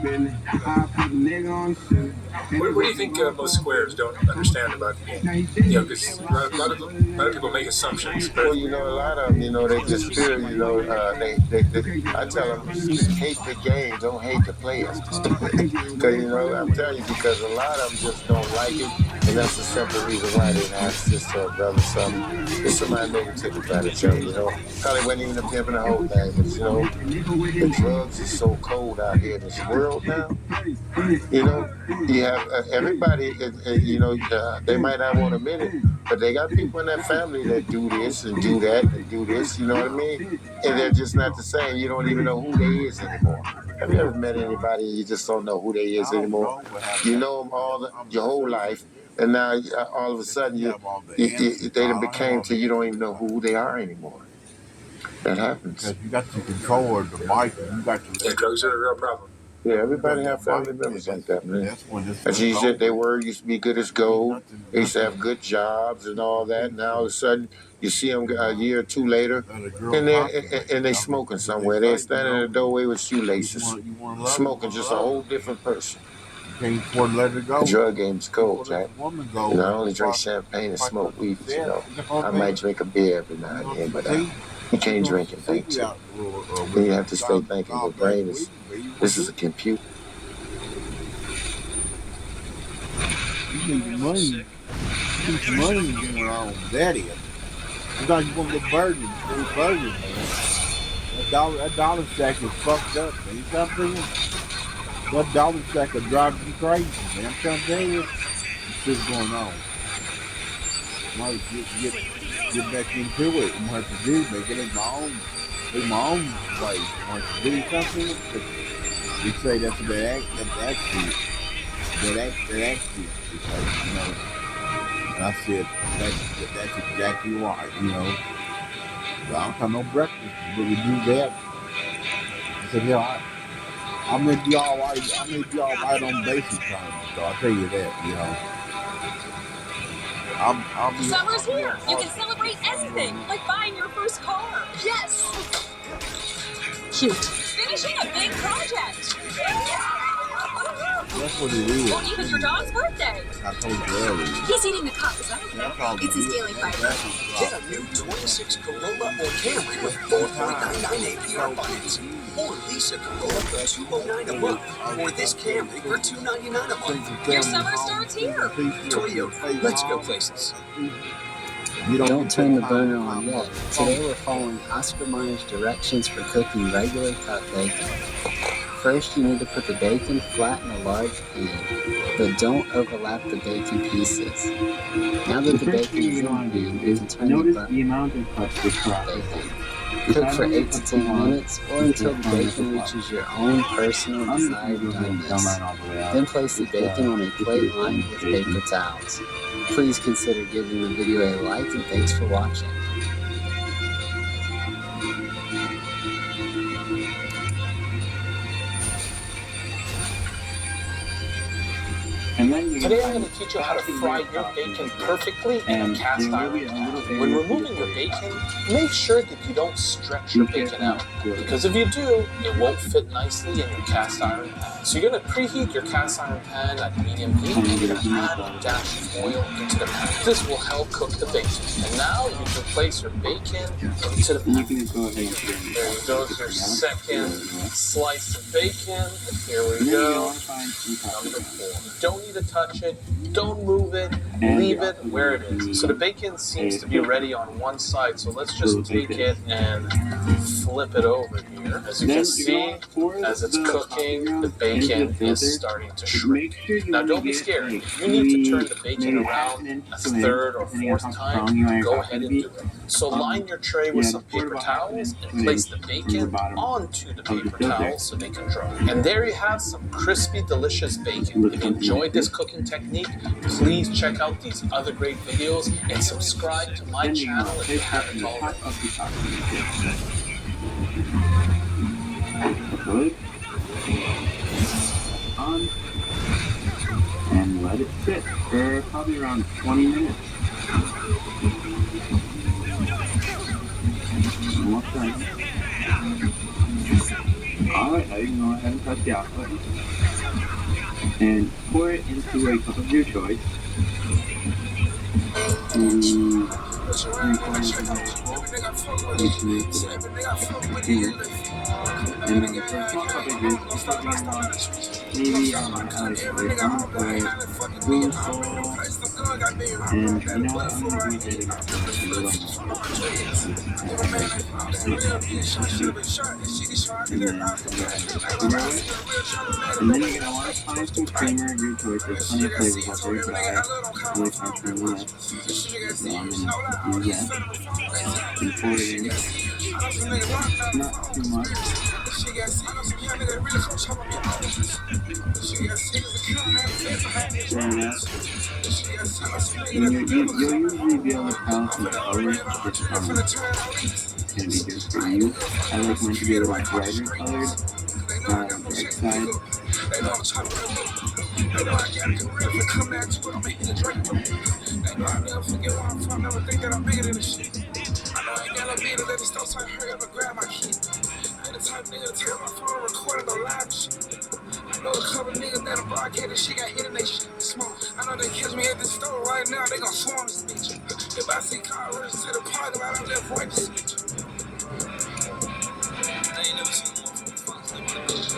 What do you think most squares don't understand about the game? You know, because a lot of people make assumptions. Well, you know, a lot of them, you know, they just fear, you know, I tell them, hate the game, don't hate the players. Because, you know, I'm telling you, because a lot of them just don't like it, and that's the simple reason why they didn't have a sister or brother or something. If somebody maybe took advantage of it, you know. Probably wasn't even a pimp in the whole thing, but, you know, the drugs is so cold out here in this world now. You know, you have everybody, you know, they might not want to admit it, but they got people in their family that do this and do that and do this, you know what I mean? And they're just not the same. You don't even know who they is anymore. Have you ever met anybody and you just don't know who they is anymore? You know them your whole life, and now all of a sudden they became to you don't even know who they are anymore. That happens. Because you got to control the mic, and you got to. Yeah, drugs are a real problem. Yeah, everybody have family members like that, man. As you said, they used to be good as gold. They used to have good jobs and all that. Now all of a sudden, you see them a year or two later, and they smoking somewhere. They're standing in the doorway with shoelaces, smoking, just a whole different person. The drug game's cold, Jack. I only drink champagne and smoke weed, I might drink a beer every now and then, but you can't drink and think too. Then you have to stay thinking. Your brain this is a computer. You need money. You need some money going on. That is. Sometimes you want to get burgers. Man. That dollar sack is fucked up, man. You know what I'm saying? That dollar sack will drive you crazy, man. I'm trying to tell you. Shit's going on. Might get back into it. I'm going to have to do make it in my own way. I'm going to do something. They say that's the accident. That accident. Because, and I said, that's exactly right, But I don't have no breakfast to really do that. I said, yeah, I may be all right on basic time, so I'll tell you that, I'll be. Summer's here. You can celebrate anything, like buying your first car. Yes. Cute. Finishing a big project. That's what it is. Or even your dog's birthday. I told you earlier. He's eating the cup. Is that okay? It's his daily fiber. Get a new 26 Corolla or Camry with 4.99 APR finance. Or lease a Corolla for $209 a month. Or this Camry for $299 a month. Your summer starts here. Toyota. Let's go places. Don't turn the burner on yet. Today we're following Oscar Mayer's directions for cooking regular cut bacon. First, you need to put the bacon flat in a large pan, but don't overlap the bacon pieces. Now that the bacon is in the pan, you can turn the burner on bacon. Cook for 8 to 10 minutes or until the bacon reaches your own personal desired doneness. Then place the bacon on a plate lined with paper towels. Please consider giving the video a like and thanks for watching. Today I'm going to teach you how to fry your bacon perfectly in a cast iron pan. When removing your bacon, make sure that you don't stretch your bacon out, because if you do, it won't fit nicely in your cast iron pan. So you're going to preheat your cast iron pan at medium heat, and you're going to add a dash of oil into the pan. This will help cook the bacon. And now you can place your bacon into the pan. There you go, your second slice of bacon. Here we go. Number 4. Don't need to touch it, don't move it, leave it where it is. So the bacon seems to be ready on one side, so let's just take it and flip it over here. As you can see, as it's cooking, the bacon is starting to shrink. Now don't be scared. If you need to turn the bacon around a third or fourth time, go ahead and do it. So line your tray with some paper towels and place the bacon onto the paper towels so they can dry. And there you have some crispy, delicious bacon. If you enjoyed this cooking technique, please check out these other great videos and subscribe to my channel if you haven't already. Good. On. And let it sit for probably around 20 minutes. One more time. Alright, now you can go ahead and press the off button. And pour it into a cup of your choice. And then for a small cup of juice, maybe a spoonful. And you know what? I'm going to do it and then you're going to want to find some creamer of your choice. There's plenty of flavors out there, but I really can't turn it up. So I'm going to use that. And pour it in. Not too much. Fair enough. You'll usually be able to tell from the color which is going to be good for you. I like mine to be a little brighter colored, bright side. They know I'm trying to run with. They know I got a career for coming at you, but I'ma hit a drink with me. They know I'll never forget where I'm from, never think that I'm bigger than this shit. I know I ain't got no beat to let it stop, so I hurry up and grab my key. I ain't the type of nigga to take my phone and record and go live and shit. I know a couple niggas that are broadcasting shit got hit in they shit. Smoke. I know they catch me at the store right now, they gon' swarm this bitch. If I see cars to the parking lot, I'm just avoid this bitch. I ain't never seen one from the fox.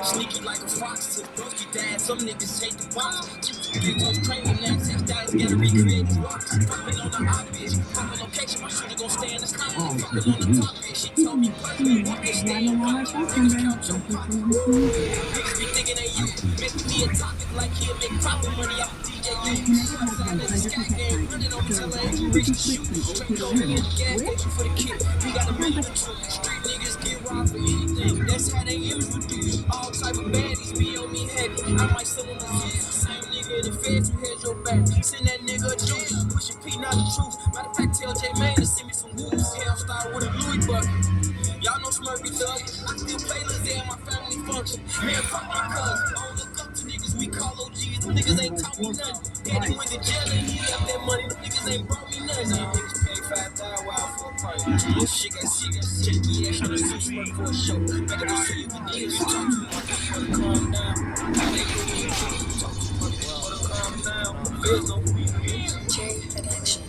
Sneaky like a fox to Broski dad. Some niggas hate the box. Get those training now, 6 guys gotta recreate the rocks. Popping on the obvious. From the location, my shooter gon' stay in the sky. Fucking on the top bitch. She told me, personally, walk and stay in box. Niggas count your pop. Niggas be thinking they you. Mr. me a topic like he'll make profit money off DJ you. Outside of the sky game, running over till I ain't reach the shoot. Straight over in the gas station for the kid. We gotta make the truth. Street niggas get robbed for anything. That's how they usually do. All type of baddies be on me heavy. I might sell them the same nigga the feds who has your back. Send that nigga a juice. Push a P, not the truth. Matter of fact, tell J Mane to send me some whoops. Hell style with a Louis bucket. Y'all know Smurfy thug. I still play Lizzie at my family function. Man, fuck my cousin. I don't look up to niggas we call OGs. Them niggas ain't taught me nothing. Daddy went to jail and he left that money. Them niggas ain't brought me nothing. Some niggas pay $5,000 wild for a party. This shit got serious. Jakey ass on the suit work for a show. Better go see if it is. Talk too much. Calm down. They go me talk too much. Calm down. Feds know who you is. J Connection.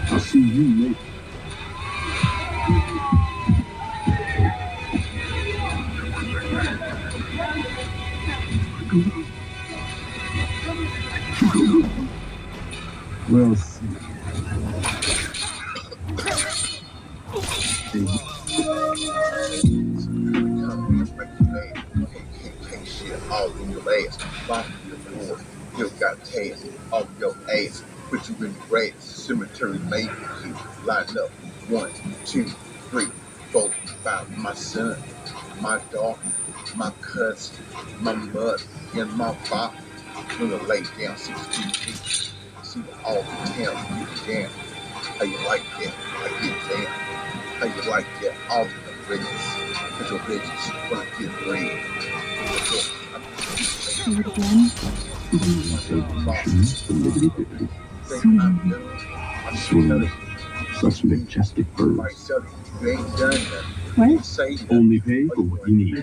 I'll see you later. We'll see. All in your ass, bottom of your floor. You got tails off your ass. Put you in the grass, cemetery made for you. Line up, 1, 2, 3, 4, 5. My son, my daughter, my cousin, my mother, and my father. Gonna lay down 6 feet. See all the town get down. How you like that? I get down. How you like that? All the bridges. Cause your bitches wanna get green. Swing. Such majestic birds. What? Only pay for what you need.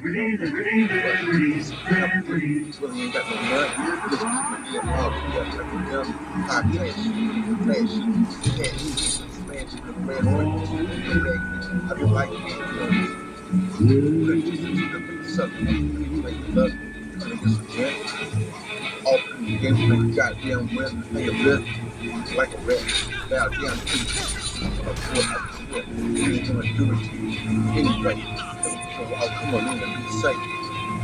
Open the game, make goddamn win, make a lift like a rat. Bow down to you. Of course, I swear, I ain't gonna do it to you anyway. So I'll come on in and be safe.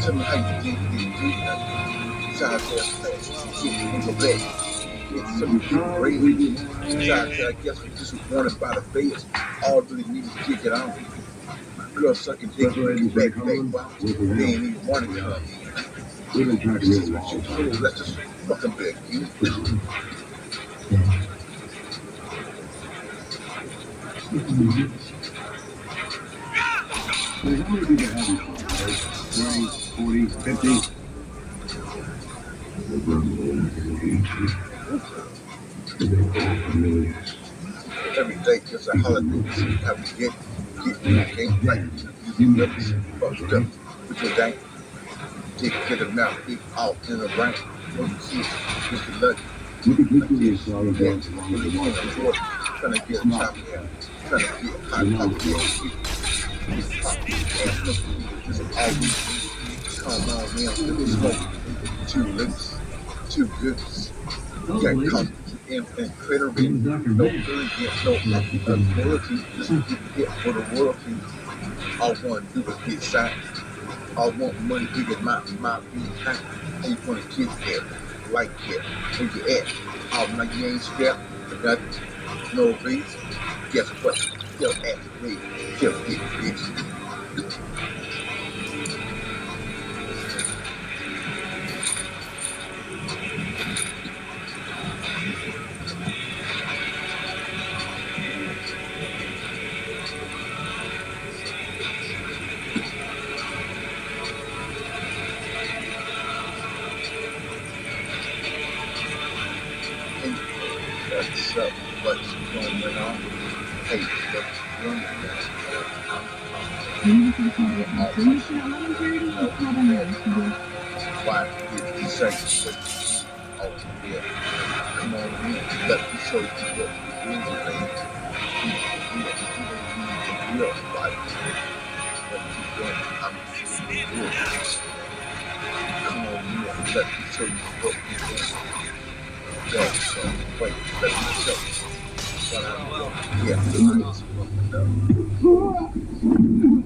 Tell me how you didn't do nothing. Besides that fast, get in the bed. Get some good grades. Besides that, I guess we just wanted by the beds. All really need is kick it on. Girl sucking dick in the back, they ain't even wanting to come. We've been tracking your wall. Let's just fucking beg you. There's how many people have you? 30, 40, 50? Every day is a holiday. So you have to get right. You never fucked up with your gang. Get a mouth beat out in the rain. When you see it, you can let it. Look at this all about Trying to get a chop in. Trying to get hot people. Just always come on in with the smoke. 2 licks, 2 goods. That comes in crittering. No arrogance, no ability. Just get hit for the royalty. All I want to do is get signed. I want money to get my being kind. How you want to get there? Like that. Where you at? All my ain't strapped for nothing. No reason. Guess what? Your ass bleed. Just get bitch. What's up? What's going on? Hey, what's going on? Why did you say what? Oh, yeah. Come on in. Let me show you what you're doing. Real life. What you're doing. I'm good. Come on in. Let me show you what you're doing. Yeah, so wait, let me show you what I'm doing. Yeah, it's fucking up.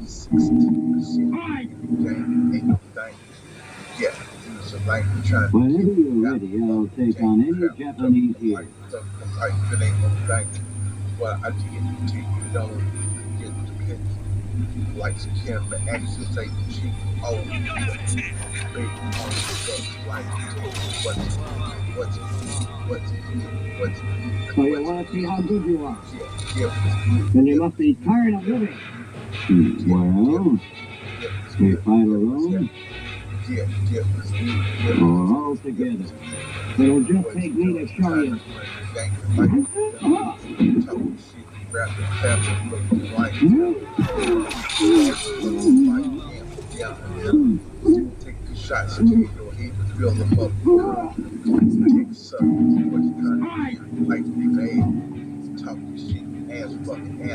60%. Okay, ain't no thing. Yeah, it's a life trying to Whenever you're ready, I'll take on any Japanese here. Like, it ain't no thing. Well, I did to you don't get the picture. Like camera action say cheap. Oh, big on stuff like what's So you want to see how good you are? Yeah. Then you must be tired of living. Well, we fight alone or all together. It'll just take me to show you. Take the shots to your head to build them up. Take something what you kind of like to be mad. Talking shit, ass fucking.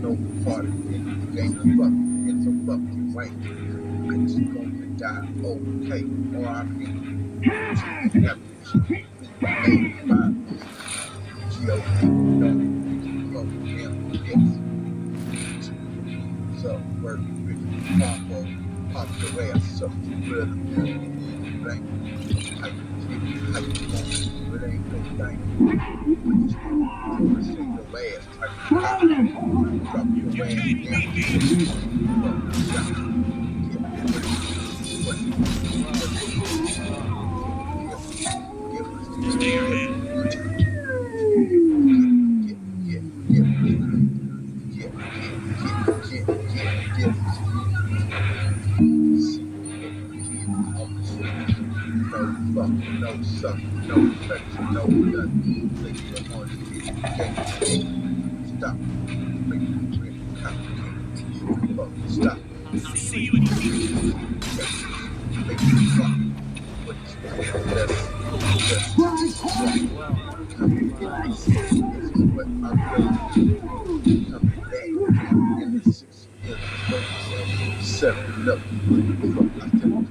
No part of it. Game of fucking. It's a fucking wank. Bitch, you gonna die. Okay. R.I.P. G.O.D. Don't fuck him. Yes. So, work with pop your ass up. Really good. Right? How you want it ain't no thing. See your ass type of drop your ass no suck, no affection, no nothing. Think you want to be stop. Make it really complicated. Stop. I'll see you in make it fuck. What is that's what I'm ready to come back in the 6 years. 7 up. I tell you,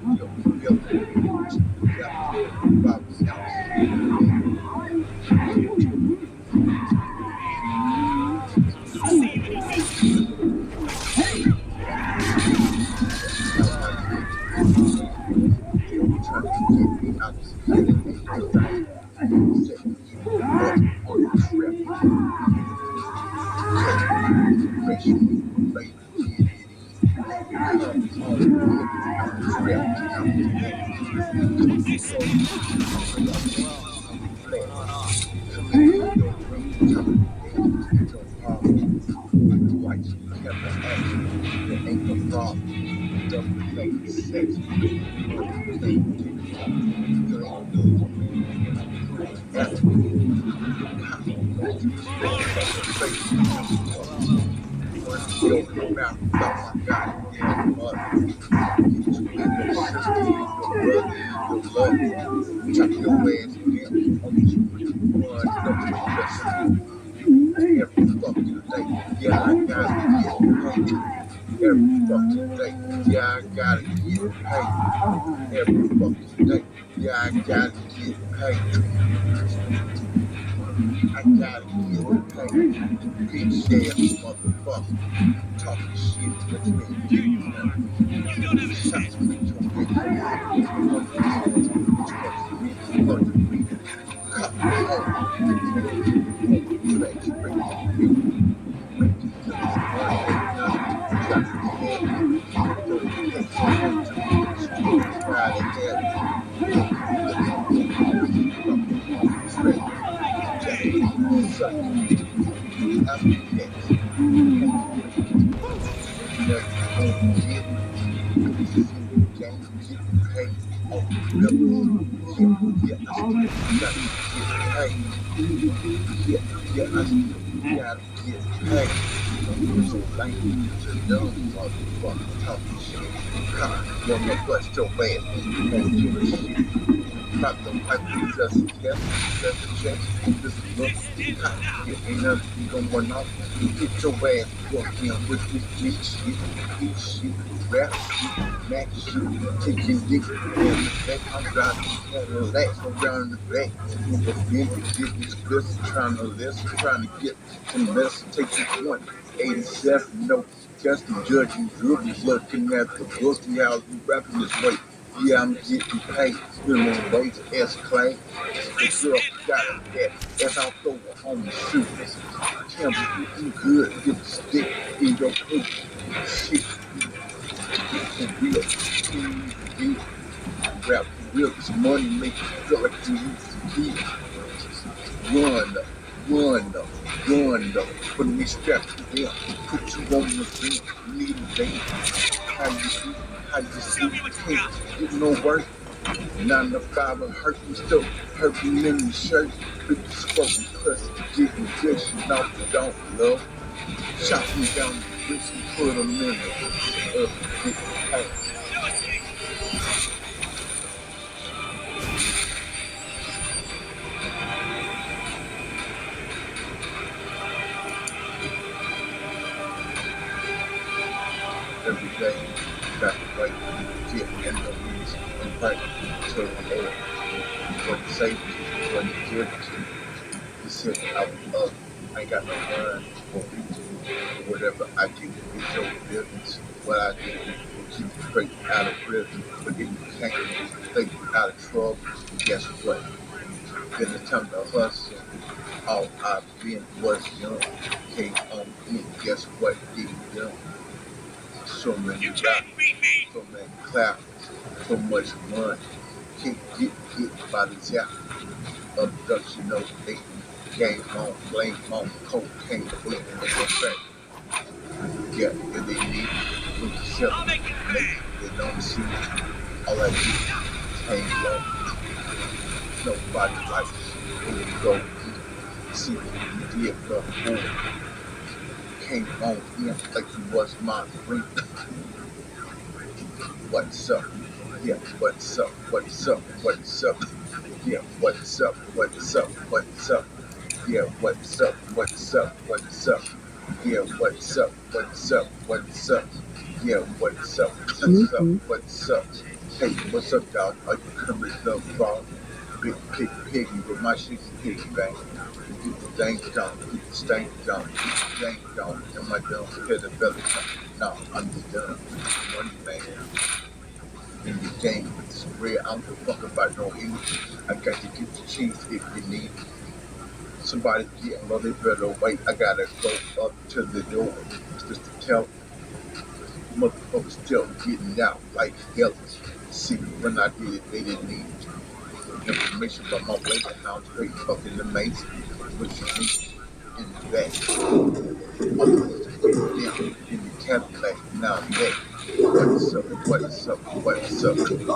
What's up? What's up? What's up? What's up?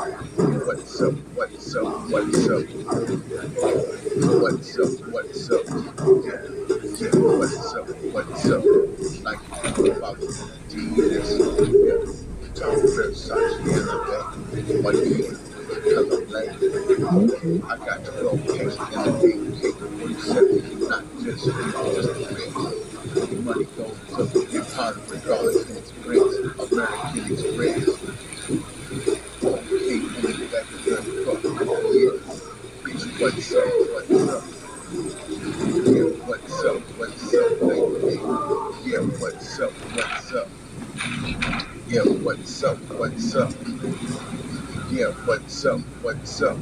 What's up? What's up? What's up? What's up? Yeah, what's up? What's up? Like about Jesus. Yeah, talk Versace in the back. What do you? Because I'm late. I got 12 cases in the AK-47, not just a ring. Money goes up, your part of it, Darlington Express, American Express. Okay, in the back of the truck. Yeah, bitch, what's up? What's up? Yeah, what's up? What's up, baby? Yeah, what's up? What's up? Yeah, what's up? What's up? Yeah, what's up? What's up?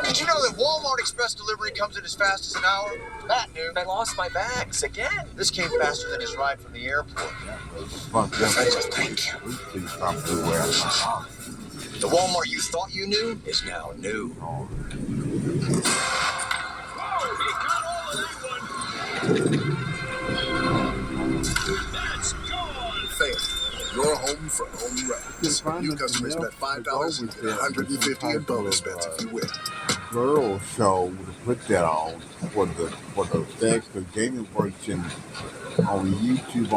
Did you know that Walmart Express delivery comes in as fast as an hour? Matt knew. I lost my bags again. This came faster than his ride from the airport. Thank you. The Walmart you thought you knew is now new. Fail. Your home for home runs. New customers spend $5 and get $150 in bonus bets if you win. Girl show to put that on for the sex the gaming version on YouTube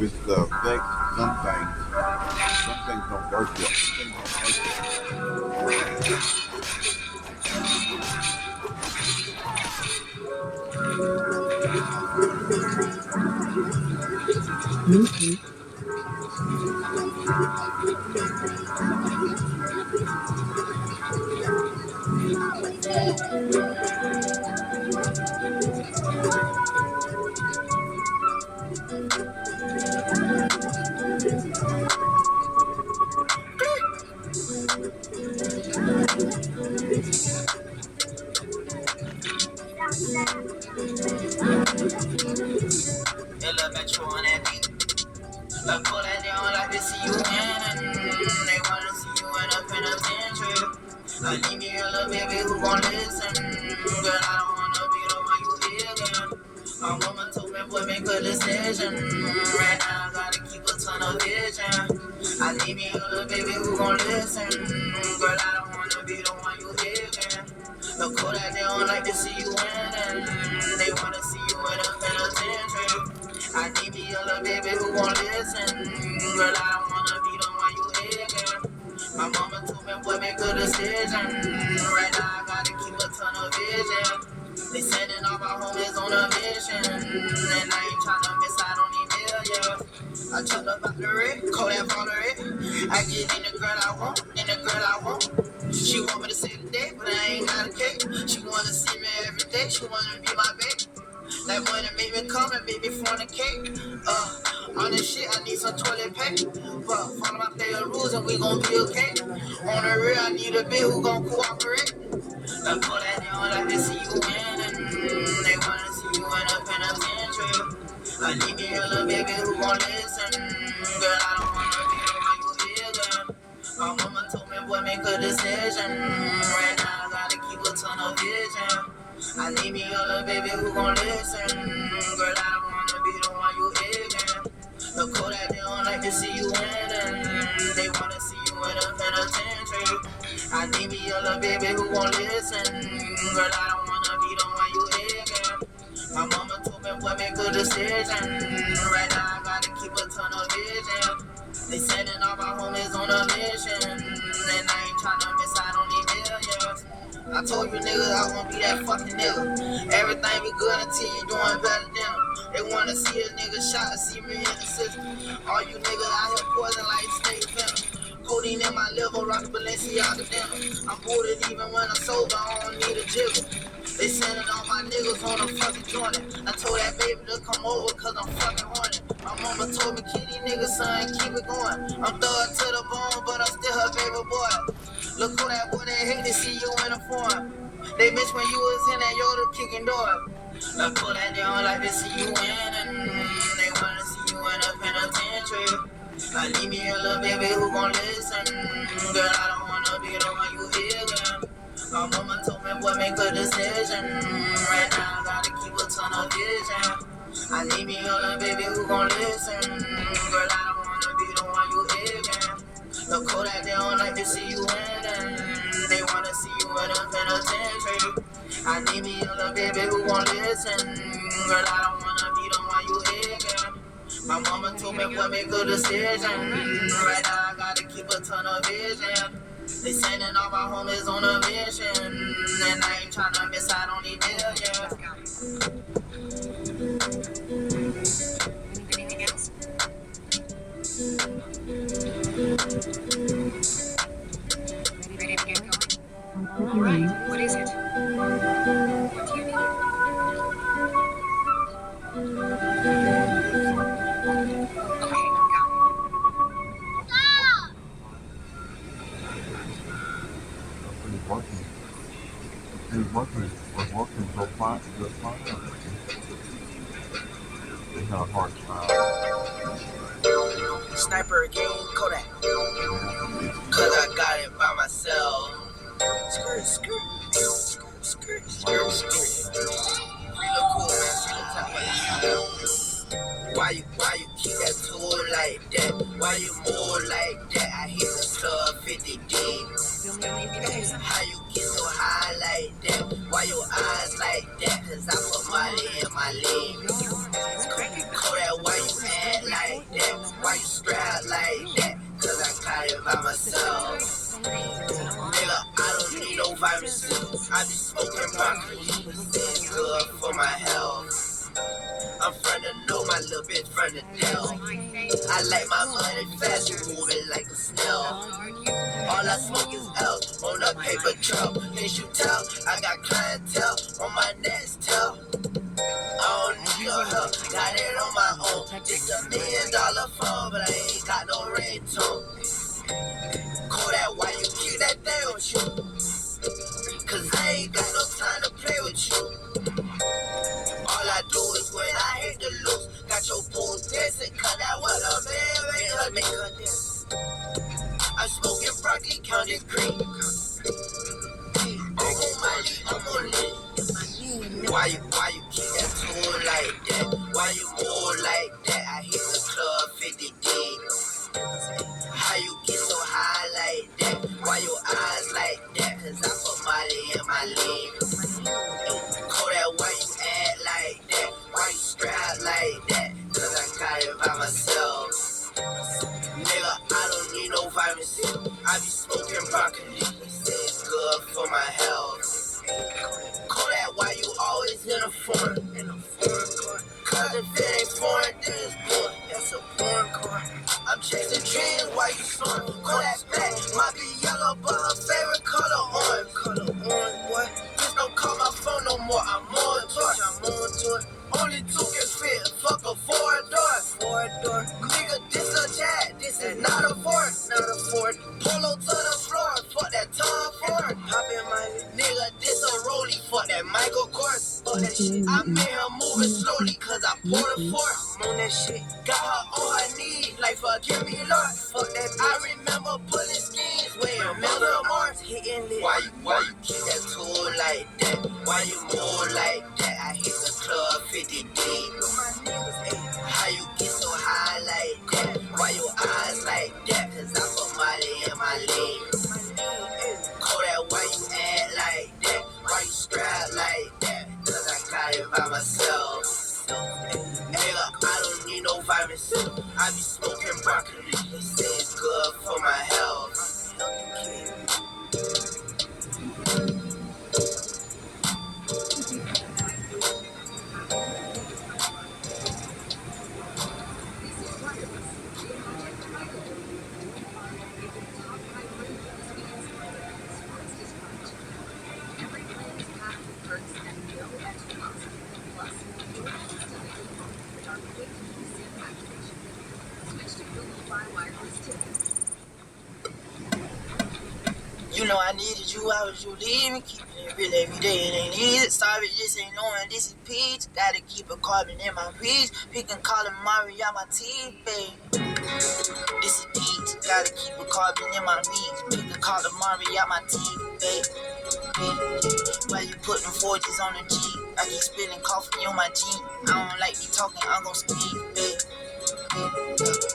it's the sex some things don't work Metro on that beat. I pull that down like to see you winning. They wanna see you in a penitentiary. I need me a little baby who gon' listen. But I don't wanna be the one you feeling. My woman told me, boy, make a decision. Right now I gotta keep a ton of vision. I need me a little baby who gon' listen. Girl, I don't wanna be the one you feeling. The code that they don't like to see you winning. They wanna see you in a penitentiary. I need me a little baby who won't listen. Girl, I don't wanna be the one you hating. My mama told me, boy, make a decision. Right now I gotta keep a ton of vision. They sending all my homies on a mission. And I ain't tryna miss out on these millions. I took up out the red, call that for the red. I get in the girl I want, in the girl I want. She want me to say the day, but I ain't got a cake. She wanna see me every day, she wanna be my baby. That money made me come and made me fornicate. On this shit, I need some toilet paper. Follow my player rules and we gon' be okay. On the real, I need a bitch who gon' cooperate. I pull that down like they see you winning. They wanna see you in a penitentiary. I need me a little baby who gon' listen. Girl, I don't wanna be the one you feeling. My mama told me, boy, make a decision. Right now, I gotta keep a ton of vision. I need me a little baby who gon' listen. Girl, I don't wanna be the one you ignoring. The code that they don't like to see you winning. They wanna see you in a penitentiary. I need me a little baby who gon' listen. Girl, I don't wanna be the one you ignoring. My mama told me, boy, make a decision. Right now I gotta keep a ton of vision. They sending all my homies on a mission. And I ain't tryna miss out on these millions. I told you niggas I won't be that fucking nigga. Everything be good until you doing better than them. They wanna see a nigga shot, see me in the system. All you niggas out here poison like snake venom. Codeine in my liver, rock Balenciaga denim. I'm booted even when I'm sober, I don't need a jiggle. They sending all my niggas on a fucking joint. I told that baby to come over cause I'm fucking horny. My mama told me, keep these niggas, son, keep it going. I'm thug to the bone, but I'm still her favorite boy. Look who that boy, they hate to see you in a form. They miss when you was in that Yoda kicking door. I pull that down like they see you winning. They wanna century. I need me a little baby who gon' listen. Girl, I don't wanna be the one you hearing. My mama told me, boy, make a decision. Right now, I gotta keep a ton of vision. I need me a little baby who gon' listen. Girl, I don't wanna be the one you hearing. The Kodak, they don't like to see you winning. They wanna see you in a penitentiary. I need me a little baby who gon' listen. Girl, I don't wanna be the one you hearing. My mama told me, boy, make a decision. Right now, I gotta keep a ton of vision. They sending all my homies on a mission. And I ain't tryna miss out on these millions. Anything else? Ready to get going? All right. What is it? What do you need? Okay, go. He's working so fine. They had a hard time. Sniper again, Kodak. Cause I got it by myself. Skirt, skirt, skirt, skirt, skirt, skirt. Free look cool, man. She look top like Why you keep that tool like that? Why you move like that? I hit the club 50 deep. How you get so high like that? Why your eyes like that? Cause I put money in my league. Kodak, why you act like that? Why you strap like that? Cause I got it by myself. Nigga, I don't need no virus. I be smoking broccoli. It's good for my health. I'm from the know my little bitch from the Dell. I like my money fast, you moving like a snail. All I smoke is L on a paper trail. Can't you tell? I got clientele on my next tail. I don't need your help, got it on my own. It's $1 million phone, but I ain't got no ringtone. Kodak, why you keep that thing with you? Cause I ain't got no time to play with you. All I do is when I hit the loose. Got your boo dancing, cut that what a man make her dance. I'm smoking broccoli, counting green. I'm on my lead, I'm on lead. Why you keep that tool like that? Why you move like that? I hit the club 50 deep. How you get so high like that? Why your eyes like that? Cause I put money in my league. Kodak, why you act like that? Why you strap like that? Cause I got it by myself. Nigga, I don't need no vitamins. I be smoking broccoli. It's good for my health. Kodak, why you always in a foreign court? Cause if it ain't foreign, then it's boring. That's a foreign court. I'm chasing dreams while you snoring. Kodak black, might be yellow, but her favorite color orange. Color orange, boy. Just don't call my phone no more. I'm on to it. Only two can fit. Fuck a four-door. Nigga, this a jet. This is not a Ford. Polo to the floor. Fuck that Tom Ford. Pop in my nigga, this a rollie. Fuck that Michael Kors. Fuck that shit. I made her moving slowly cause I poured a fork. I'm on that shit. Got her on her knees like forgive me Lord. Fuck that bitch. I remember pulling skins. Remember Mars hitting lit. Why you keep that tool like that? Why you move like that? I hit the club 50 deep. How you get so high like that? Why your eyes like that? Cause I put money in my league. Kodak, why you act like that? Why you strap like that? Cause I got it by myself. Nigga, I don't need no vitamins. I be smoking broccoli. It's good for my health. You know I needed you, how would you leave me? Keeping it real every day, it ain't easy. Sorry, this ain't knowing this is peach. Gotta keep a carbon in my reach. Picking calling Mario on my teeth, babe. This is Pete, gotta keep a carbon in my reach. Pick a calamari out my teeth, babe. Why you putting 40s on the G? I keep spilling coffee on my jean. I don't like me talking, I'm gon' speak, babe.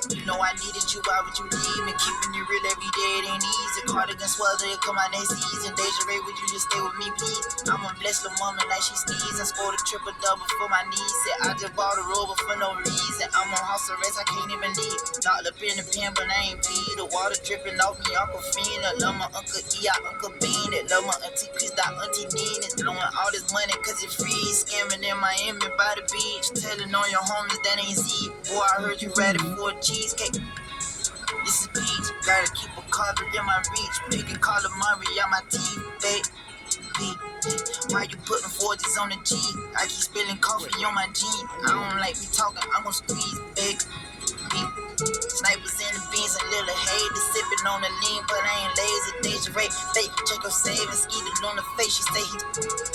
You know I needed you, why would you leave me? Keeping it real every day, it ain't easy. Cardigan swelter, it come out next season. Deja Ray, would you just stay with me, please? I'm a blessed little woman like she sneezing. Scored a triple-double for my niece. Said I just bought a rover for no reason. I'm on house arrest, I can't even leave. Locked up in the pen, but I ain't pee. The water dripping off me, Uncle Fina. Love my Uncle E, Uncle Bean. It love my Auntie Chris, Auntie Nina. Blowing all this money cause it's free. Scamming in Miami by the beach. Telling on your homies that ain't Z. Boy, I heard you ready for a cheesecake. This is Peach, gotta keep a carver in my reach. Picking calamari out my teeth, babe. Why you putting 40s on the G? I keep spilling coffee on my jean. I don't like me talking, I'm gon' squeeze, babe. Snipers in the beans and little haters sipping on the lean, but I ain't lazy. Deja Ray, they check your savings, eat it on the face. She say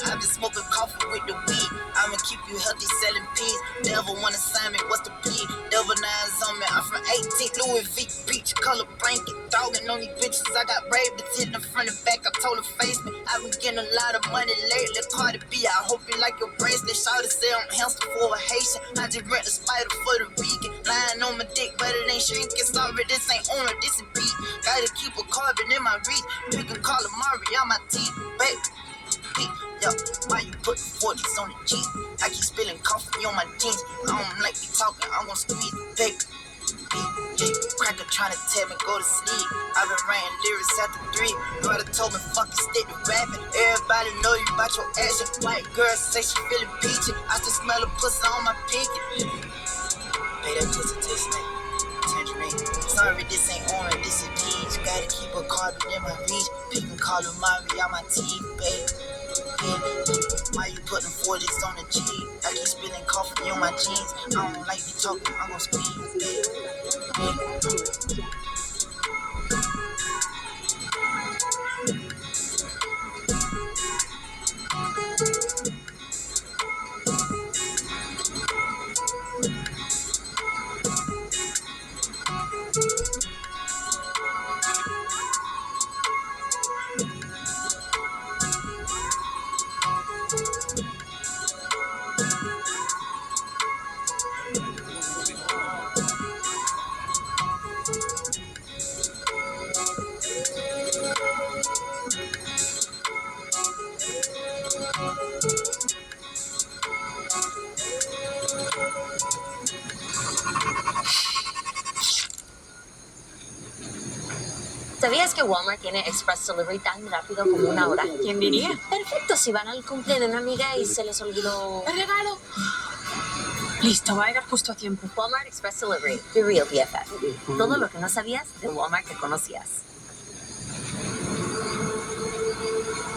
I've been smoking coffee with the weed. I'ma keep you healthy, selling peas. Never wanna sign me, what's the plea? Double nines on me, I'm from 18th, Louis V, peach color blanket. Dogging on these bitches, I got brave to hit the front and back. I told her face me, I've been getting a lot of money lately. Cardi B, I hope you like your bracelet. Shawty say I'm hamster for a Haitian. I just rent a spider for the weekend. Lying on my dick, but it ain't shrinking. Sorry, this ain't on it, this is beat. Gotta keep a carbon in my reach. Picking calamari out my teeth, babe. Yo, why you putting 40s on the G? I keep spilling coffee on my jeans. I don't like me talking, I'm gon' squeeze the babe. Cracker tryna tell me go to sleep. I've been writing lyrics after 3. Brother told me fucking stick to rapping. Everybody know you about your action. White girl say she feeling peachy. I still smell a pussy on my pinky. Hey, that pussy tastes like tangerine. Sorry, this ain't orange, this is peach. Gotta keep a carbon in my reach. Picking calamari out my teeth, babe. Why you putting 40s on the G? I keep spilling coffee on my jeans. I don't like you talking, I'm gon' squeeze, babe. ¿Sabías que Walmart tiene Express Delivery tan rápido como una hora? ¿Quién diría? Perfecto si van al cumple de una amiga y se les olvidó... ¡El regalo! Listo, va a llegar justo a tiempo. Walmart Express Delivery, the real BFF. Todo lo que no sabías de Walmart que conocías.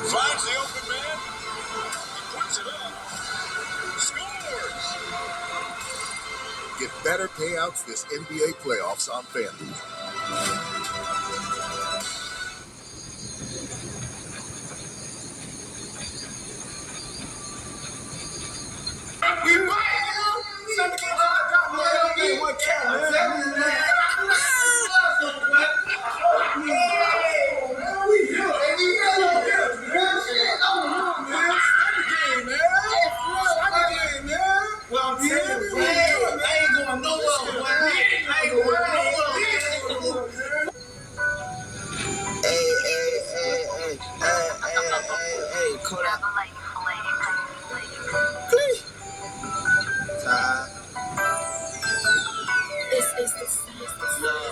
Finds the open man. He puts it up. Scores! Get better payouts this NBA playoffs on FanDuel. We right, man. Hey, Kodak. Please.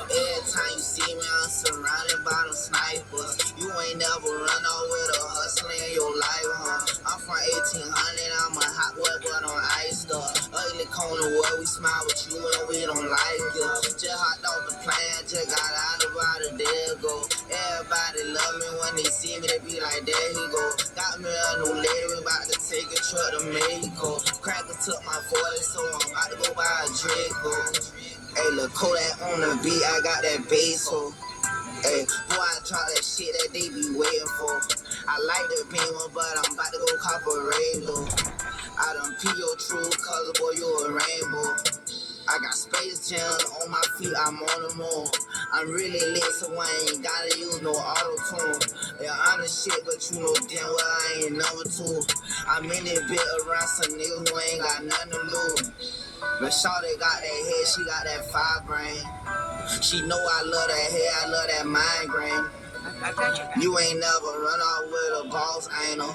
Every time you see me, I'm surrounded by them snipers. You ain't never run off with a hustler in your life, huh? I'm from 1800, I'm a hot boy, but on ice stuff. Ugly corner where we smile with you and we don't like you. Just hopped off the plane, just got out about a day ago. Everybody love me when they see me, they be like, there he go. Got me a new lady, we about to take a trip to Mexico. Cracker took my 40, so I'm about to go buy a Draco. Hey, look, Kodak on the beat, I got that bass, ho. Hey, boy, I drop that shit that they be waiting for. I like the Beamer, but I'm about to go cop a rainbow. I done pee your true color, boy, you a rainbow. I got Space Jam on my feet, I'm on the moon. I'm really lit, so I ain't gotta use no auto-tune. Yeah, honest shit, but you know damn well I ain't number two. I'm in it bit around some niggas who ain't got nothing to lose. But Shawty got that head, she got that fire brain. She know I love that hair, I love that migraine. You ain't never run out with a boss, ain't no.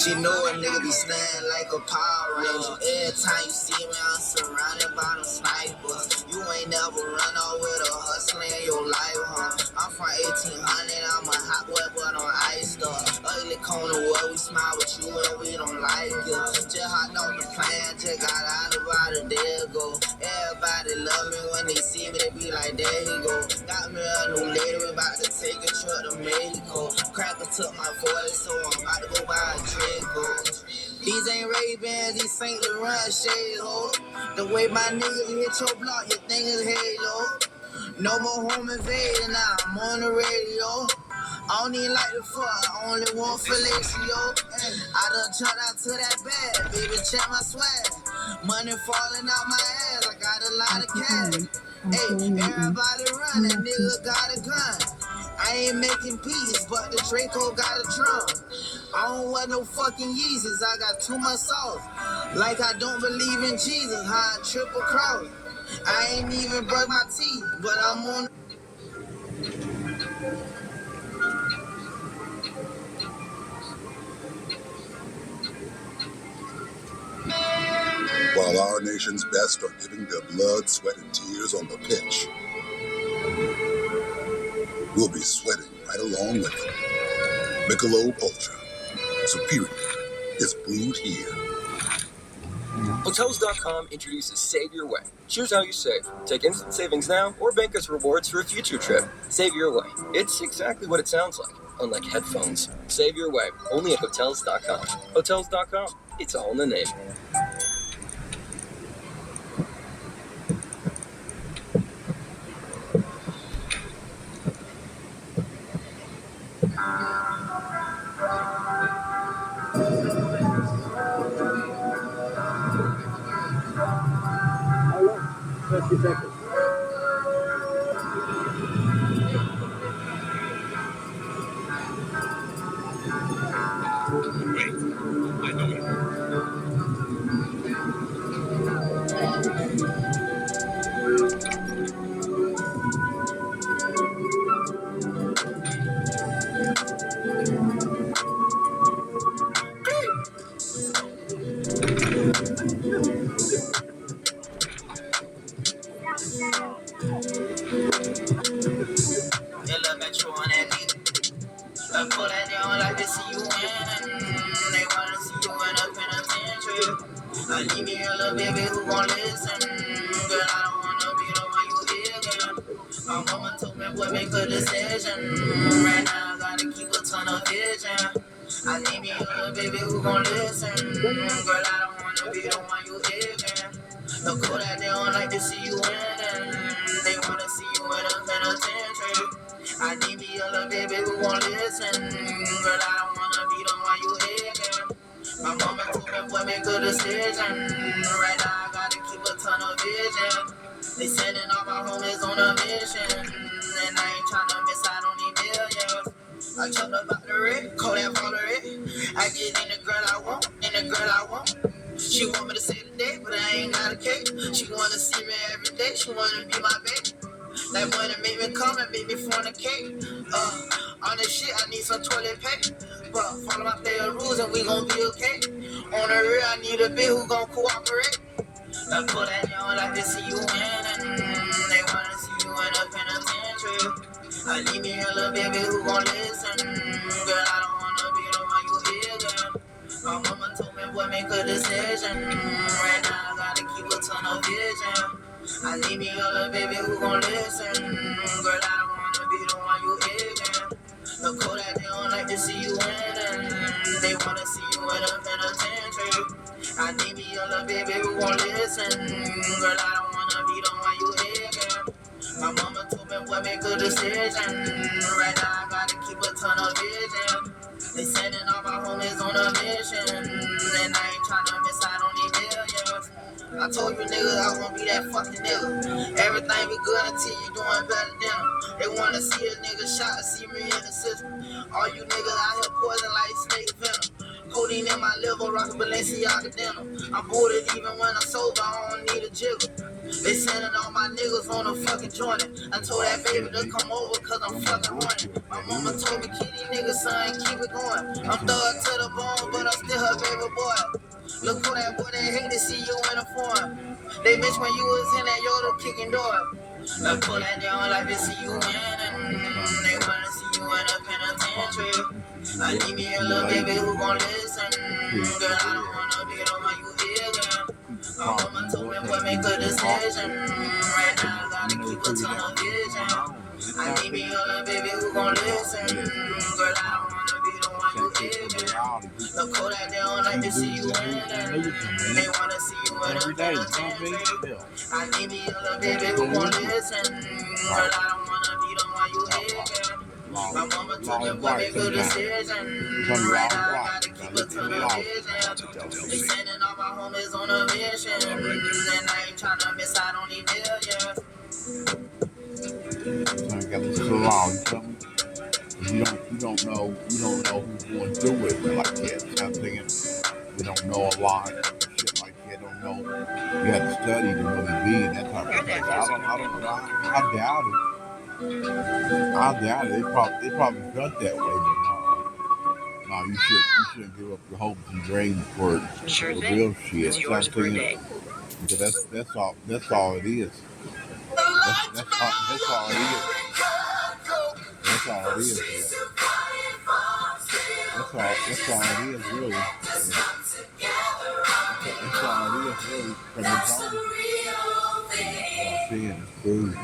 She know a nigga be slaying like a Power Ranger. Every time you see me, I'm surrounded by them snipers. You ain't never run out with a hustler in your life, huh? I'm from 1800, I'm a hot boy, but on ice stuff. Ugly corner where we smile with you and we don't like it. Just hopped off the plane, just got out about a day ago. Everybody love me when they see me, they be like, there he go. Got me a new lady, we about to take a trip to Mexico. Cracker took my voice, so I'm about to go buy a Draco. These ain't Ray-Bans, these St. Laurent shades, ho. The way my niggas hit your block, you think it's Halo. No more home invading, now I'm on the radio. I don't even like the fuck, I only want fellatio. I done jumped out to that bag, baby, check my swag. Money falling out my ass, I got a lot of cash. Hey, everybody run, that nigga got a gun. I ain't making peace, but the Draco got a drum. I don't want no fucking Yeezys, I got too much sauce. Like I don't believe in Jesus, how I triple cross. I ain't even brush my teeth, but I'm on. While our nation's best are giving their blood, sweat, and tears on the pitch, we'll be sweating right along with them. Michelob Ultra. Superior is brewed here. Hotels.com introduces Save Your Way. Here's how you save. Take instant savings now or bank as rewards for a future trip. Save Your Way. It's exactly what it sounds like, unlike headphones. Save Your Way. Only at Hotels.com. Hotels.com. It's all in the name. I told you niggas I won't be that fucking nigga. Everything be good until you doing better than them. They wanna see a nigga shot, see me in the system. All you niggas out here poison like snake venom. Codeine in my liver, rockin' Balenciaga denim. I'm booted even when I'm sober, I don't need a jiggle. They sending all my niggas on a fucking joint. I told that baby to come over cause I'm fucking horny. My mama told me keep these niggas, son, keep it going. I'm thug to the bone, but I'm still her baby boy. Look for that boy, they hate to see you in a form. They miss when you was in that yodel kicking door. I pull that down like they see you winning. They wanna see you in a penitentiary. I need me a little baby who gon' listen. Girl, I don't wanna be the one you hear. My mama told me, boy, make a decision. Right now, I gotta keep a ton of vision. I need me a little baby who gon' listen. Girl, I don't wanna be the one you hear. Look, call that down like they see you winning. They wanna see you in a penitentiary. I need me a little baby who gon' listen. Girl, I don't wanna be the one you hear. My mama told me, boy, make a decision. Right now, I gotta keep a ton of vision. They sending all my homies on a mission. And I ain't tryna miss out on these millions. So I got this so long, you feel me? You don't know who's going through it like that. So I'm thinking you don't know a lot, shit like that. Don't know. You have to study to really be in that type of thing. I doubt it. I doubt it. They probably felt that way, but no, you shouldn't give up your hopes and dreams for real shit. So I'm thinking, because that's all it is. That's all it is. That's all it is. That's all it is, really. That's all it is, really.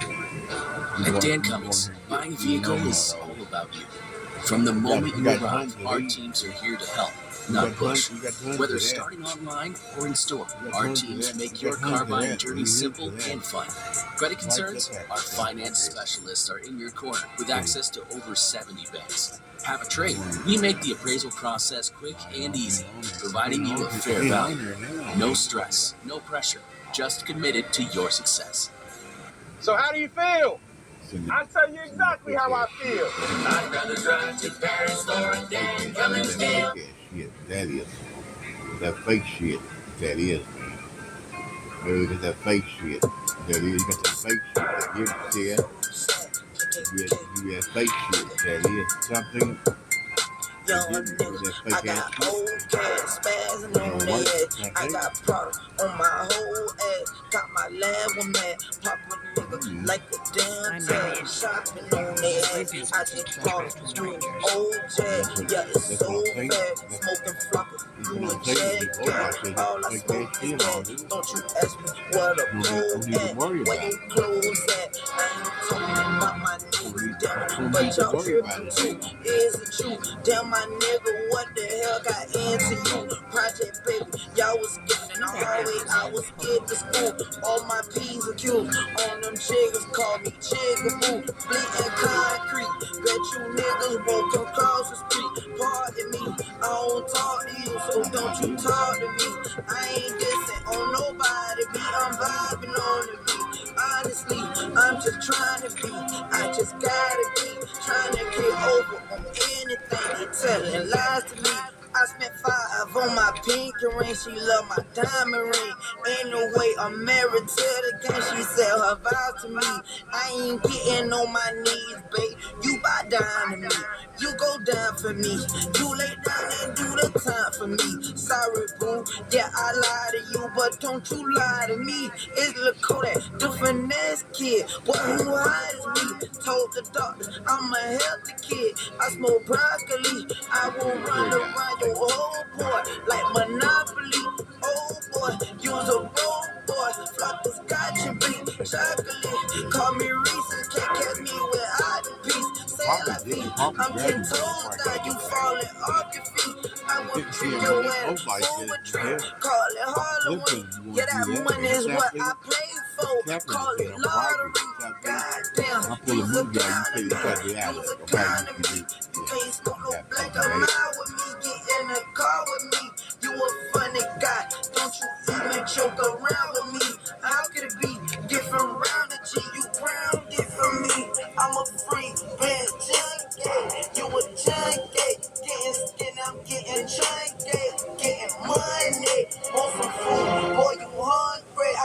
From the At Dan Cummins, buying a vehicle is all about you. From the moment you arrive, our teams are here to help, not push. Whether starting online or in store, our teams make your car buying journey simple and fun. Credit concerns? Our finance specialists are in your corner with access to over 70 banks. Have a trade? We make the appraisal process quick and easy, providing you a fair value. No stress, no pressure, just committed to your success. So how do you feel? I'll tell you exactly how I feel. I'd rather drive to Paris or a Dan Cummins deal. Shit, that is. That fake shit, that is. Maybe get that fake shit. That is. You got that fake shit. You see it? You got fake shit. That is something. Young niggas, I got old cash, spazzing on their head. I got product on my whole ass. Got my lab one mad, poppin' nigga like a damn tag. Shopping on their ass. I just bought scream old jag. Yeah, it's so bad. Smoking floppers, you a jag. All I smoke is gas. Don't you ask me what a cold at, where you clothes at. I ain't talking about my niggas down, but y'all tripping too. Is it true? Damn, my nigga, what the hell got into you? Project baby, y'all was getting in the hallway, I was getting to school. All my P's and Q's on them chiggers, call me Chiggaboo. Bleeding concrete, bet you niggas won't come across the street. Pardon me, I don't talk to you, so don't you talk to me. I ain't dissing on nobody, I'm vibing on the beat. Honestly, I'm just trying to be, I just gotta be trying to get over on anything they telling lies to me. I spent 5 on my pink ring, she love my diamond ring. Ain't no way I'm married to the game, she sell her vows to me. I ain't getting on my knees, babe, you bow down to me. You go down for me, you lay down and do the time for me. Sorry boo, yeah I lie to you, but don't you lie to me. It's Lil Kodak, the finesse kid, boy who high as me. Told the doctor I'm a healthy kid, I smoke broccoli, I will run around your whole boy like Monopoly. Oh boy, you's a road boy, flock the scotch and beat chocolate. Call me Reese's, can't catch me without the piece. Say it like me, I'm 10 toes down, you falling off your feet. I will treat your ass full with trip, call it Halloween. Yeah, that money is what I play for, call it lottery. Goddamn, you's a kind of me. You can't smoke no black amount with me, get in the car with me. You a funny guy, don't you even joke around with me. free band junkie. You a junkie. Getting skin, I'm getting chunky.